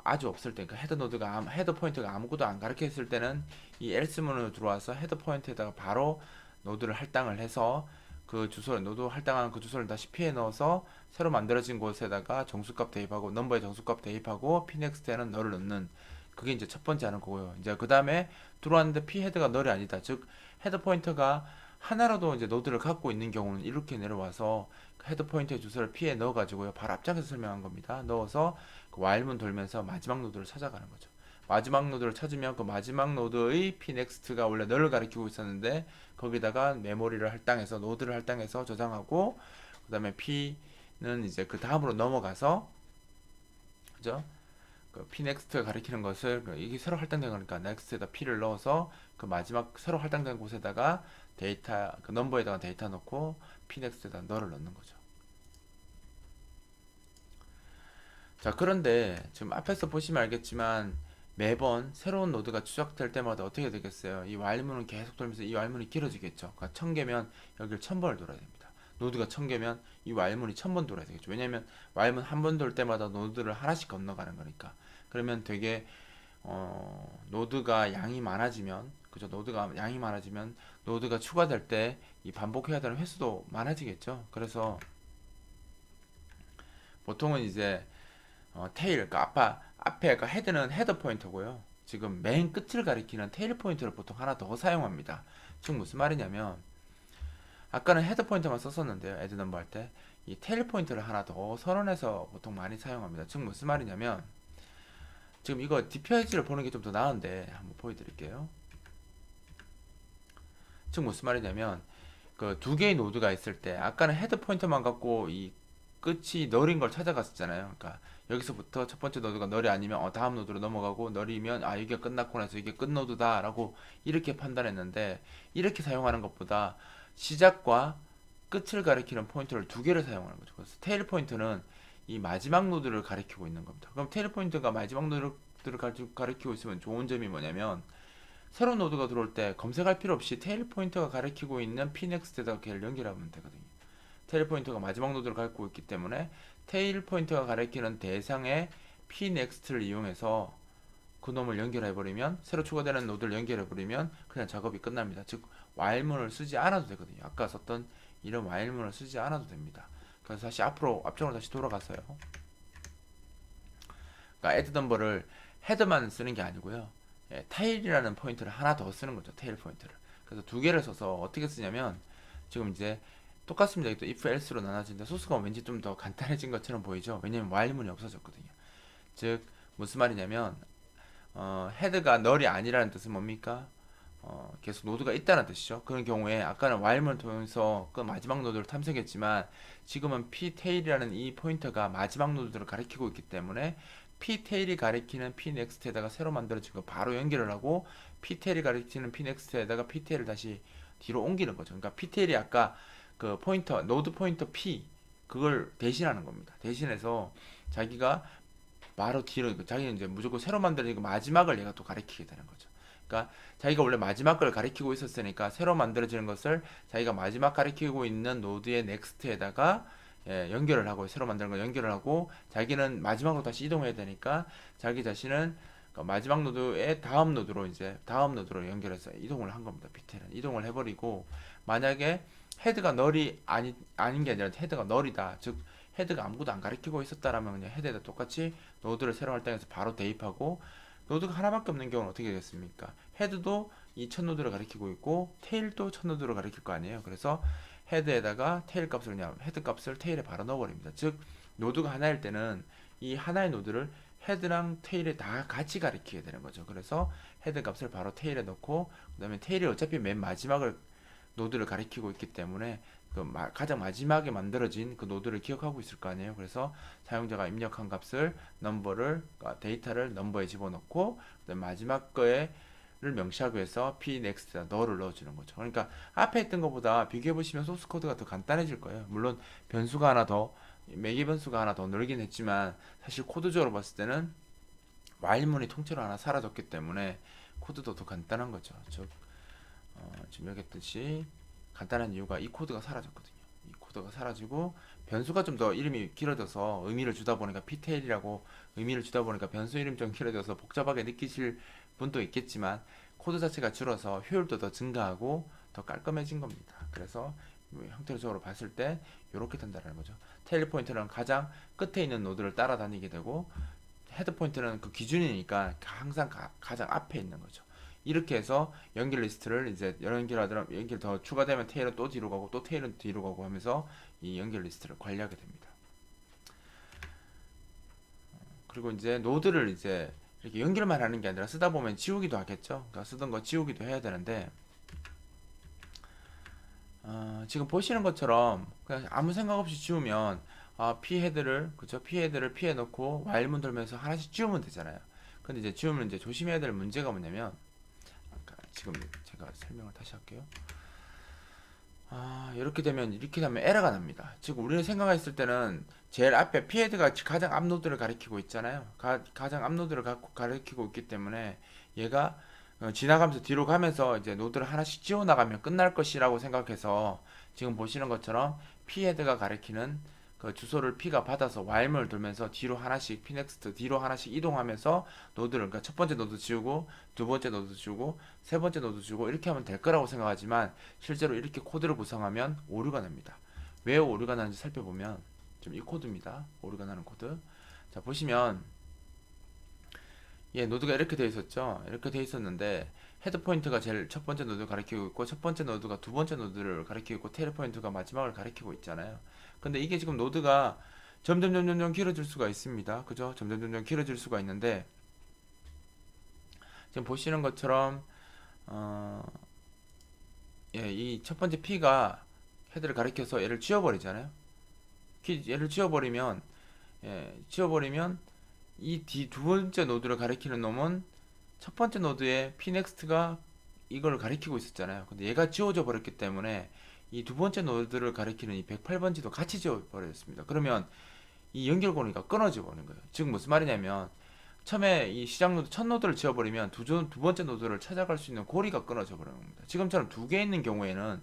아주 없을 때, 그러니까 헤더 노드가 헤더 포인트가 아무것도 안 가르쳐 있을 때는 이 else 문으로 들어와서 헤더 포인트에다가 바로 노드를 할당을 해서 그 주소를 노드 할당한 그 주소를 다시 p에 넣어서 새로 만들어진 곳에다가 정수값 대입하고 넘버에 정수값 대입하고 pnext에는 너를 넣는 그게 이제 첫 번째 하는 거고요. 이제 그 다음에 들어왔는데 p 헤드가 널이 아니다. 즉 헤더 포인터가 하나라도 이제 노드를 갖고 있는 경우는 이렇게 내려와서 그 헤더 포인터의 주소를 p에 넣어가지고요. 바로 앞장에서 설명한 겁니다. 넣어서 그 while문 돌면서 마지막 노드를 찾아가는 거죠. 마지막 노드를 찾으면 그 마지막 노드의 pnext가 원래 널을 가리키고 있었는데 거기다가 메모리를 할당해서 노드를 할당해서 저장하고 그 다음에 p는 이제 그 다음으로 넘어가서 그죠? 그 pnext가 가리키는 것을 이게 새로 할당된 거니까 next에다 p를 넣어서 그 마지막 새로 할당된 곳에다가 데이터 그 넘버에다가 데이터 넣고 pnext에다 너를 넣는 거죠. 자, 그런데 지금 앞에서 보시면 알겠지만 매번 새로운 노드가 추적될 때마다 어떻게 되겠어요? 이 while문은 계속 돌면서 이 while문이 길어지겠죠. 그러니까 1000개면 여기를 1000번을 돌아야 됩니다. 노드가 1000개면 이 while문이 1000번 돌아야 되겠죠. 왜냐면 while문 한 번 돌 때마다 노드를 하나씩 건너가는 거니까. 그러면 되게 노드가 양이 많아지면, 그죠? 노드가 양이 많아지면 노드가 추가될 때 이 반복해야 되는 횟수도 많아지겠죠. 그래서 보통은 이제 테일, 그러니까 앞에 그러니까 헤드는 헤더 포인터고요. 지금 맨 끝을 가리키는 테일 포인터를 보통 하나 더 사용합니다. 즉 무슨 말이냐면 아까는 헤더 포인터만 썼었는데요. 애드 넘버 할 때 이 테일 포인터를 하나 더 선언해서 보통 많이 사용합니다. 즉 무슨 말이냐면 지금 이거 DPIG를 보는 게 좀 더 나은데 한번 보여드릴게요. 즉 무슨 말이냐면 그 두 개의 노드가 있을 때 아까는 헤드 포인터만 갖고 이 끝이 널인 걸 찾아갔었잖아요. 그러니까 여기서부터 첫 번째 노드가 널이 아니면 다음 노드로 넘어가고 널이면 여기가 끝났구나 해서 이게 끝 노드다라고 이렇게 판단했는데 이렇게 사용하는 것보다 시작과 끝을 가리키는 포인터를 두 개를 사용하는 거죠. 그래서 테일 포인터는 이 마지막 노드를 가리키고 있는 겁니다. 그럼 테일 포인터가 마지막 노드를 가리키고 있으면 좋은 점이 뭐냐면 새로운 노드가 들어올 때 검색할 필요 없이 테일 포인터가 가리키고 있는 pnext에다가 걔를 연결하면 되거든요. 테일 포인터가 마지막 노드를 가리키고 있기 때문에 테일 포인터가 가리키는 대상의 pnext를 이용해서 그놈을 연결해버리면 새로 추가되는 노드를 연결해버리면 그냥 작업이 끝납니다. 즉 while문을 쓰지 않아도 되거든요. 아까 썼던 이런 while문을 쓰지 않아도 됩니다. 그래서 다시 앞쪽으로 다시 돌아가서요. 그러니까 add number를 헤드만 쓰는 게 아니고요. 테일이라는 포인트를 하나 더 쓰는 거죠. 테일 포인트를. 그래서 두 개를 써서 어떻게 쓰냐면 지금 이제 똑같습니다. 또 if else로 나눠지는데 소스가 왠지 좀 더 간단해진 것처럼 보이죠. 왜냐면 while문이 없어졌거든요. 즉 무슨 말이냐면 헤드가 널이 아니라는 뜻은 뭡니까? 계속 노드가 있다는 뜻이죠. 그런 경우에 아까는 while문을 통해서 그 마지막 노드를 탐색했지만 지금은 ptail이라는 이 포인터가 마지막 노드를 가리키고 있기 때문에 ptail이 가리키는 pnext에다가 새로 만들어진 거 바로 연결을 하고 ptail이 가리키는 pnext에다가 ptail을 다시 뒤로 옮기는 거죠. 그러니까 ptail이 아까 그 포인터 노드 포인터 p 그걸 대신하는 겁니다. 대신해서 자기가 바로 뒤로 자기는 이제 무조건 새로 만들어진 마지막을 얘가 또 가리키게 되는 거죠. 그러니까 자기가 원래 마지막 걸 가리키고 있었으니까 새로 만들어지는 것을 자기가 마지막 가리키고 있는 노드의 넥스트에다가 연결을 하고 새로 만드는 걸 연결을 하고 자기는 마지막으로 다시 이동해야 되니까 자기 자신은 그 마지막 노드의 다음 노드로 이제 다음 노드로 연결해서 이동을 한 겁니다. 비트는 이동을 해버리고 만약에 헤드가 널이 아닌 게 아니라 헤드가 널이다. 즉 헤드가 아무것도 안 가리키고 있었다라면 그냥 헤드에다 똑같이 노드를 새로 할당해서 바로 대입하고 노드가 하나밖에 없는 경우는 어떻게 되겠습니까? 헤드도 이 첫 노드를 가리키고 있고 테일도 첫 노드를 가리킬 거 아니에요. 그래서 헤드에다가 테일 값을 그냥 헤드 값을 테일에 바로 넣어버립니다. 즉 노드가 하나일 때는 이 하나의 노드를 헤드랑 테일에 다 같이 가리키게 되는 거죠. 그래서 헤드 값을 바로 테일에 넣고 그 다음에 테일이 어차피 맨 마지막을 노드를 가리키고 있기 때문에 가장 마지막에 만들어진 그 노드를 기억하고 있을 거 아니에요. 그래서 사용자가 입력한 값을 넘버를 그러니까 데이터를 넘버에 집어넣고 그다음에 마지막 거에를 명시하기 위해서 pnext에다 너를 넣어주는 거죠. 그러니까 앞에 했던 것보다 비교해 보시면 소스 코드가 더 간단해질 거예요. 물론 변수가 하나 더 매개 변수가 하나 더 늘긴 했지만 사실 코드적으로 봤을 때는 while문이 통째로 하나 사라졌기 때문에 코드도 더 간단한 거죠. 즉 지금 여기 했듯이 간단한 이유가 이 코드가 사라졌거든요. 이 코드가 사라지고 변수가 좀 더 이름이 길어져서 의미를 주다 보니까 ptail이라고 의미를 주다 보니까 변수 이름 좀 길어져서 복잡하게 느끼실 분도 있겠지만 코드 자체가 줄어서 효율도 더 증가하고 더 깔끔해진 겁니다. 그래서 형태적으로 봤을 때 이렇게 된다는 거죠. 테일 포인트는 가장 끝에 있는 노드를 따라다니게 되고 헤드 포인트는 그 기준이니까 항상 가장 앞에 있는 거죠. 이렇게 해서 연결 리스트를 이제 연결하더라면 연결 더 추가되면 테일은 또 뒤로 가고 또 테일은 뒤로 가고 하면서 이 연결 리스트를 관리하게 됩니다. 그리고 이제 노드를 이제 이렇게 연결만 하는 게 아니라 쓰다 보면 지우기도 하겠죠. 그러니까 쓰던 거 지우기도 해야 되는데 지금 보시는 것처럼 그냥 아무 생각 없이 지우면 p 헤드를 그죠? p 헤드를 피해 놓고 while문 돌면서 하나씩 지우면 되잖아요. 근데 이제 지우면 이제 조심해야 될 문제가 뭐냐면 지금 제가 설명을 다시 할게요. 이렇게 되면 에러가 납니다. 즉 우리는 생각했을 때는 제일 앞에 피헤드가 가장 앞 노드를 가리키고 있잖아요. 가장 앞 노드를 가리키고 있기 때문에 얘가 지나가면서 뒤로 가면서 이제 노드를 하나씩 지워 나가면 끝날 것이라고 생각해서 지금 보시는 것처럼 피헤드가 가리키는 그 주소를 P가 받아서 while문을 돌면서 뒤로 하나씩 P next 뒤로 하나씩 이동하면서 노드를, 그러니까 첫 번째 노드 지우고 두 번째 노드 지우고 세 번째 노드 지우고 이렇게 하면 될 거라고 생각하지만 실제로 이렇게 코드를 구성하면 오류가 납니다. 왜 오류가 나는지 살펴보면 좀 이 코드입니다. 오류가 나는 코드. 자, 보시면 예, 노드가 이렇게 되어 있었죠. 이렇게 되어 있었는데 헤드 포인트가 제일 첫 번째 노드를 가리키고 있고 첫 번째 노드가 두 번째 노드를 가리키고 있고 테일 포인트가 마지막을 가리키고 있잖아요. 근데 이게 지금 노드가 점점 길어질 수가 있습니다. 그죠? 점점 길어질 수가 있는데 지금 보시는 것처럼 어, 예, 이 첫 번째 P가 헤드를 가리켜서 얘를 지워버리잖아요. 얘를 지워버리면 예, 지워버리면 이 뒤 두 번째 노드를 가리키는 놈은 첫 번째 노드에 pnext가 이걸 가리키고 있었잖아요. 근데 얘가 지워져 버렸기 때문에 이 두 번째 노드를 가리키는 이 108번지도 같이 지워 버렸습니다. 그러면 이 연결고리가 끊어져 버리는 거예요. 즉 무슨 말이냐면 처음에 이 시작 노드 첫 노드를 지워버리면 두 번째 노드를 찾아갈 수 있는 고리가 끊어져 버리는 겁니다. 지금처럼 두 개 있는 경우에는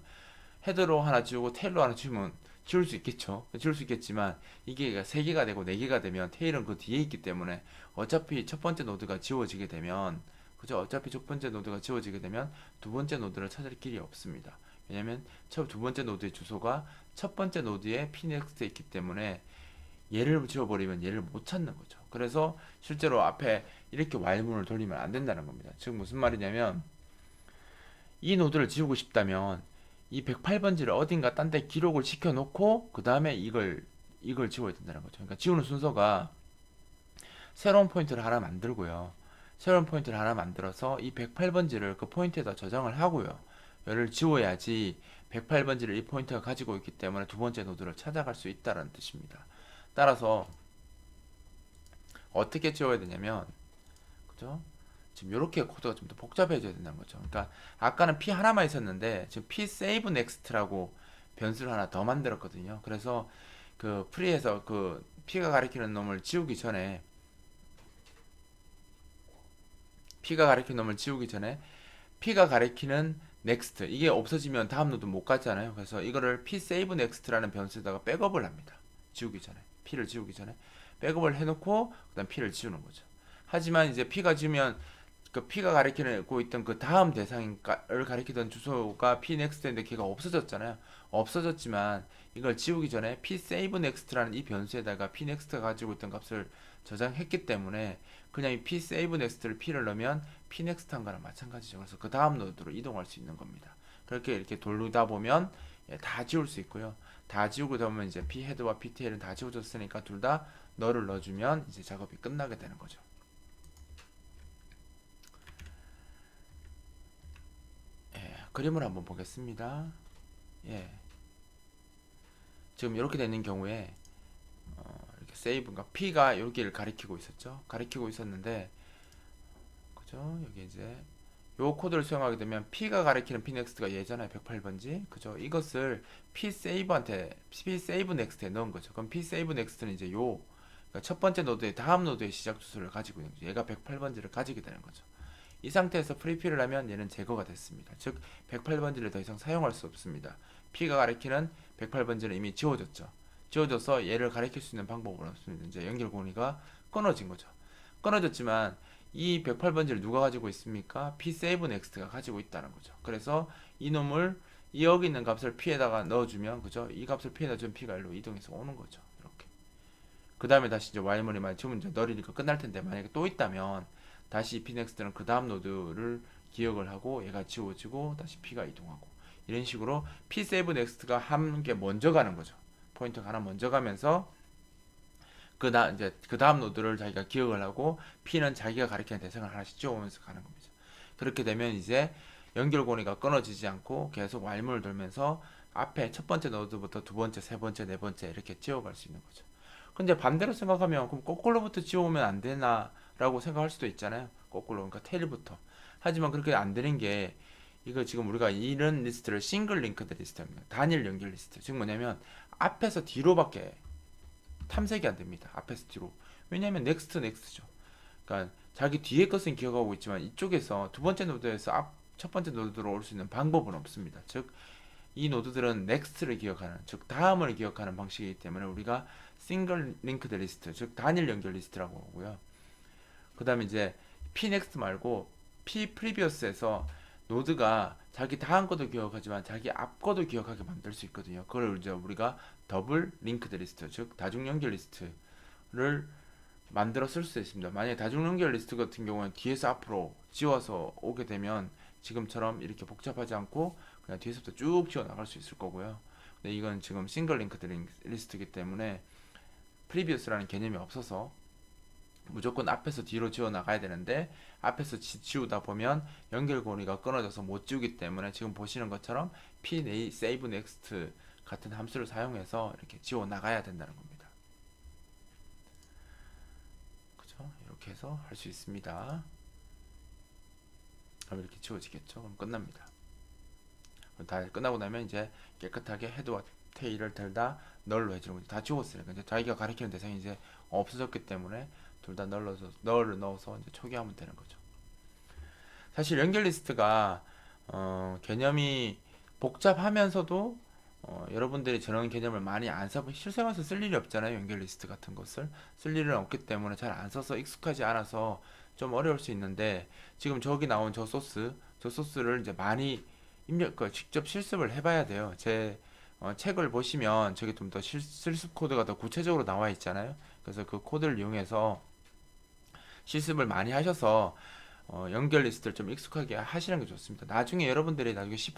헤드로 하나 지우고 테일로 하나 지우면 지울 수 있겠죠. 지울 수 있겠지만 이게 3개가 되고 4개가 되면 테일은 그 뒤에 있기 때문에 어차피 첫 번째 노드가 지워지게 되면 그죠? 어차피 첫 번째 노드가 지워지게 되면 두 번째 노드를 찾을 길이 없습니다. 왜냐면 두 번째 노드의 주소가 첫 번째 노드에 pnext에 있기 때문에 얘를 지워버리면 얘를 못 찾는 거죠. 그래서 실제로 앞에 이렇게 while문을 돌리면 안 된다는 겁니다. 즉 무슨 말이냐면 이 노드를 지우고 싶다면 이 108번지를 어딘가 딴 데 기록을 시켜 놓고 그 다음에 이걸 지워야 된다는 거죠. 그러니까 지우는 순서가 새로운 포인트를 하나 만들고요. 새로운 포인트를 하나 만들어서 이 108번지를 그 포인트에다 저장을 하고요. 얘를 지워야지 108번지를 이 포인트가 가지고 있기 때문에 두 번째 노드를 찾아갈 수 있다는 뜻입니다. 따라서 어떻게 지워야 되냐면 그죠? 지금 이렇게 코드가 좀 더 복잡해져야 된다는 거죠. 그러니까 아까는 P 하나만 있었는데 지금 P save next라고 변수를 하나 더 만들었거든요. 그래서 그 프리에서 그 P가 가리키는 놈을 지우기 전에 P가 가리키는 next 이게 없어지면 다음 노드 못 가잖아요. 그래서 이거를 P save next라는 변수에다가 백업을 합니다. P를 지우기 전에 백업을 해놓고 그다음 P를 지우는 거죠. 하지만 이제 P가 지우면 그 P가 가리키고 있던 그 다음 대상을 가리키던 주소가 pnext인데 걔가 없어졌잖아요. 없어졌지만 이걸 지우기 전에 psavenext라는 이 변수에다가 pnext가 가지고 있던 값을 저장했기 때문에 그냥 이 psavenext를 P를 넣으면 pnext 한 거랑 마찬가지죠. 그래서 그 다음 노드로 이동할 수 있는 겁니다. 그렇게 이렇게 돌리다 보면 다 지울 수 있고요. 다 지우고 보면 이제 phead와 ptail은 다 지워졌으니까 둘 다 너를 넣어주면 이제 작업이 끝나게 되는 거죠. 그림을 한번 보겠습니다. 예. 지금 이렇게 되는 경우에 이렇게 세이브가 P가 여기를 가리키고 있었죠. 가리키고 있었는데 그죠? 여기 이제 요 코드를 수행하게 되면 P가 가리키는 pnext가 얘잖아요. 108번지. 그죠? 이것을 psaveNext에 넣은 거죠. 그럼 psaveNext는 이제 그러니까 첫 번째 노드의 다음 노드의 시작 주소를 가지고 있는 거죠. 얘가 108번지를 가지게 되는 거죠. 이 상태에서 프리피를 하면 얘는 제거가 됐습니다. 즉 108번지를 더 이상 사용할 수 없습니다. P가 가리키는 108번지는 이미 지워졌죠. 지워져서 얘를 가리킬 수 있는 방법은 없습니다. 이제 연결고리가 끊어진 거죠. 끊어졌지만 이 108번지를 누가 가지고 있습니까? psavenext가 가지고 있다는 거죠. 그래서 이놈을 여기 있는 값을 P에다가 넣어주면 그죠? 이 값을 P에다 주면 P가 일로 이동해서 오는 거죠. 이렇게. 그 다음에 다시 이제 while문이 지금 이제 널이니까 끝날 텐데 만약에 또 있다면 다시 pnext는 그 다음 노드를 기억을 하고 얘가 지워지고 다시 P가 이동하고 이런 식으로 psaveNext가 한 개 먼저 가는 거죠. 포인트가 하나 먼저 가면서 이제 그 다음 노드를 자기가 기억을 하고 P는 자기가 가리키는 대상을 하나씩 지워오면서 가는 겁니다. 그렇게 되면 이제 연결고리가 끊어지지 않고 계속 while문을 돌면서 앞에 첫 번째 노드부터 두 번째, 세 번째, 네 번째 이렇게 지워갈 수 있는 거죠. 근데 반대로 생각하면 그럼 거꾸로부터 지워오면 안 되나 라고 생각할 수도 있잖아요. 거꾸로 그러니까 테일부터. 하지만 그렇게 안 되는 게 이거 지금 우리가 이런 리스트를 싱글 링크드 리스트입니다. 단일 연결 리스트. 즉 뭐냐면 앞에서 뒤로밖에 탐색이 안 됩니다. 앞에서 뒤로. 왜냐하면 넥스트죠. 그러니까 자기 뒤에 것은 기억하고 있지만 이쪽에서 두 번째 노드에서 첫 번째 노드로 올 수 있는 방법은 없습니다. 즉 이 노드들은 next를 기억하는, 즉 다음을 기억하는 방식이기 때문에 우리가 single linked list, 즉 단일 연결 리스트라고 하고요. 그 다음에 이제 pnext 말고 pprevious에서 노드가 자기 다음 것도 기억하지만 자기 앞 것도 기억하게 만들 수 있거든요. 그걸 이제 우리가 더블 링크드 리스트, 즉 다중 연결 리스트를 만들어 쓸 수 있습니다. 만약에 다중 연결 리스트 같은 경우는 뒤에서 앞으로 지워서 오게 되면 지금처럼 이렇게 복잡하지 않고 그냥 뒤에서부터 쭉 지워 나갈 수 있을 거고요. 근데 이건 지금 싱글 링크드 리스트이기 때문에 프리비어스라는 개념이 없어서 무조건 앞에서 뒤로 지워 나가야 되는데 앞에서 지우다 보면 연결고리가 끊어져서 못 지우기 때문에 지금 보시는 것처럼 save next 같은 함수를 사용해서 이렇게 지워 나가야 된다는 겁니다. 그죠? 이렇게 해서 할 수 있습니다. 그럼 이렇게 지워지겠죠? 그럼 끝납니다. 다 끝나고 나면 이제 깨끗하게 헤드와 테일을 다 널로 해주는 거죠. 다 지웠으니까 이제 자기가 가리키는 대상이 이제 없어졌기 때문에 둘 다 널을 넣어서 이제 초기화하면 되는 거죠. 사실 연결 리스트가 개념이 복잡하면서도 여러분들이 저런 개념을 많이 안 써보 실생활에서 쓸 일이 없잖아요. 연결 리스트 같은 것을 쓸 일은 없기 때문에 잘 안 써서 익숙하지 않아서 좀 어려울 수 있는데 지금 저기 나온 저 소스를 이제 많이 직접 실습을 해봐야 돼요. 제 책을 보시면 저기 좀 더 실습 코드가 더 구체적으로 나와 있잖아요. 그래서 그 코드를 이용해서 실습을 많이 하셔서 연결 리스트를 좀 익숙하게 하시는 게 좋습니다. 나중에 여러분들이 나중에 C++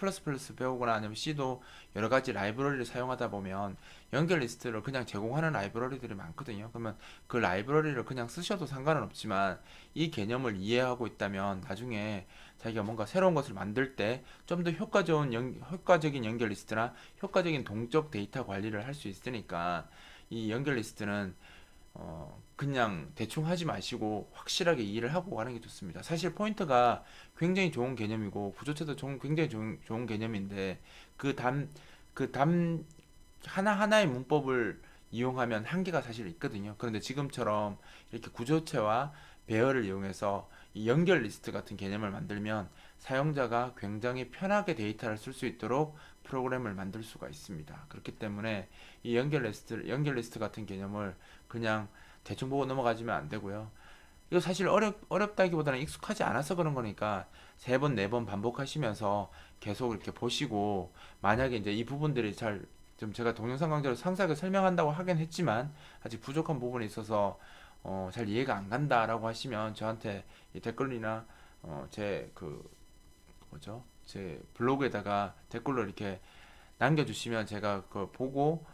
배우거나 아니면 C도 여러 가지 라이브러리를 사용하다 보면 연결 리스트를 그냥 제공하는 라이브러리들이 많거든요. 그러면 그 라이브러리를 그냥 쓰셔도 상관은 없지만 이 개념을 이해하고 있다면 나중에 자기가 뭔가 새로운 것을 만들 때 좀 더 효과적인 연결 리스트나 효과적인 동적 데이터 관리를 할 수 있으니까 이 연결 리스트는 그냥 대충 하지 마시고 확실하게 이해를 하고 가는 게 좋습니다. 사실 포인터가 굉장히 좋은 개념이고 구조체도 굉장히 좋은 개념인데 그 하나하나의 문법을 이용하면 한계가 사실 있거든요. 그런데 지금처럼 이렇게 구조체와 배열을 이용해서 이 연결 리스트 같은 개념을 만들면 사용자가 굉장히 편하게 데이터를 쓸 수 있도록 프로그램을 만들 수가 있습니다. 그렇기 때문에 이 연결 리스트 같은 개념을 그냥 대충 보고 넘어가지면 안 되고요. 이거 사실 어렵다기보다는 익숙하지 않아서 그런 거니까 세 번, 네 번 반복하시면서 계속 이렇게 보시고 만약에 이제 이 부분들이 좀 제가 동영상 강좌로 상세하게 설명한다고 하긴 했지만 아직 부족한 부분이 있어서 잘 이해가 안 간다라고 하시면 저한테 이 댓글이나 제 뭐죠? 제 블로그에다가 댓글로 이렇게 남겨주시면 제가 그걸 보고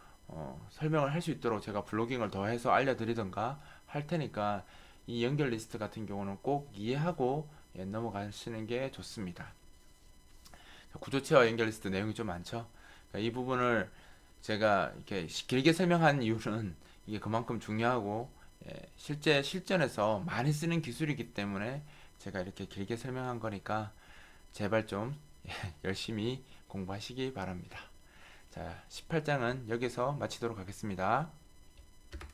설명을 할 수 있도록 제가 블로깅을 더 해서 알려드리던가 할 테니까 이 연결 리스트 같은 경우는 꼭 이해하고 넘어가시는 게 좋습니다. 구조체와 연결 리스트 내용이 좀 많죠. 그러니까 이 부분을 제가 이렇게 길게 설명한 이유는 이게 그만큼 중요하고 실제 실전에서 많이 쓰는 기술이기 때문에 제가 이렇게 길게 설명한 거니까 제발 좀 열심히 공부하시기 바랍니다. 자, 18장은 여기서 마치도록 하겠습니다.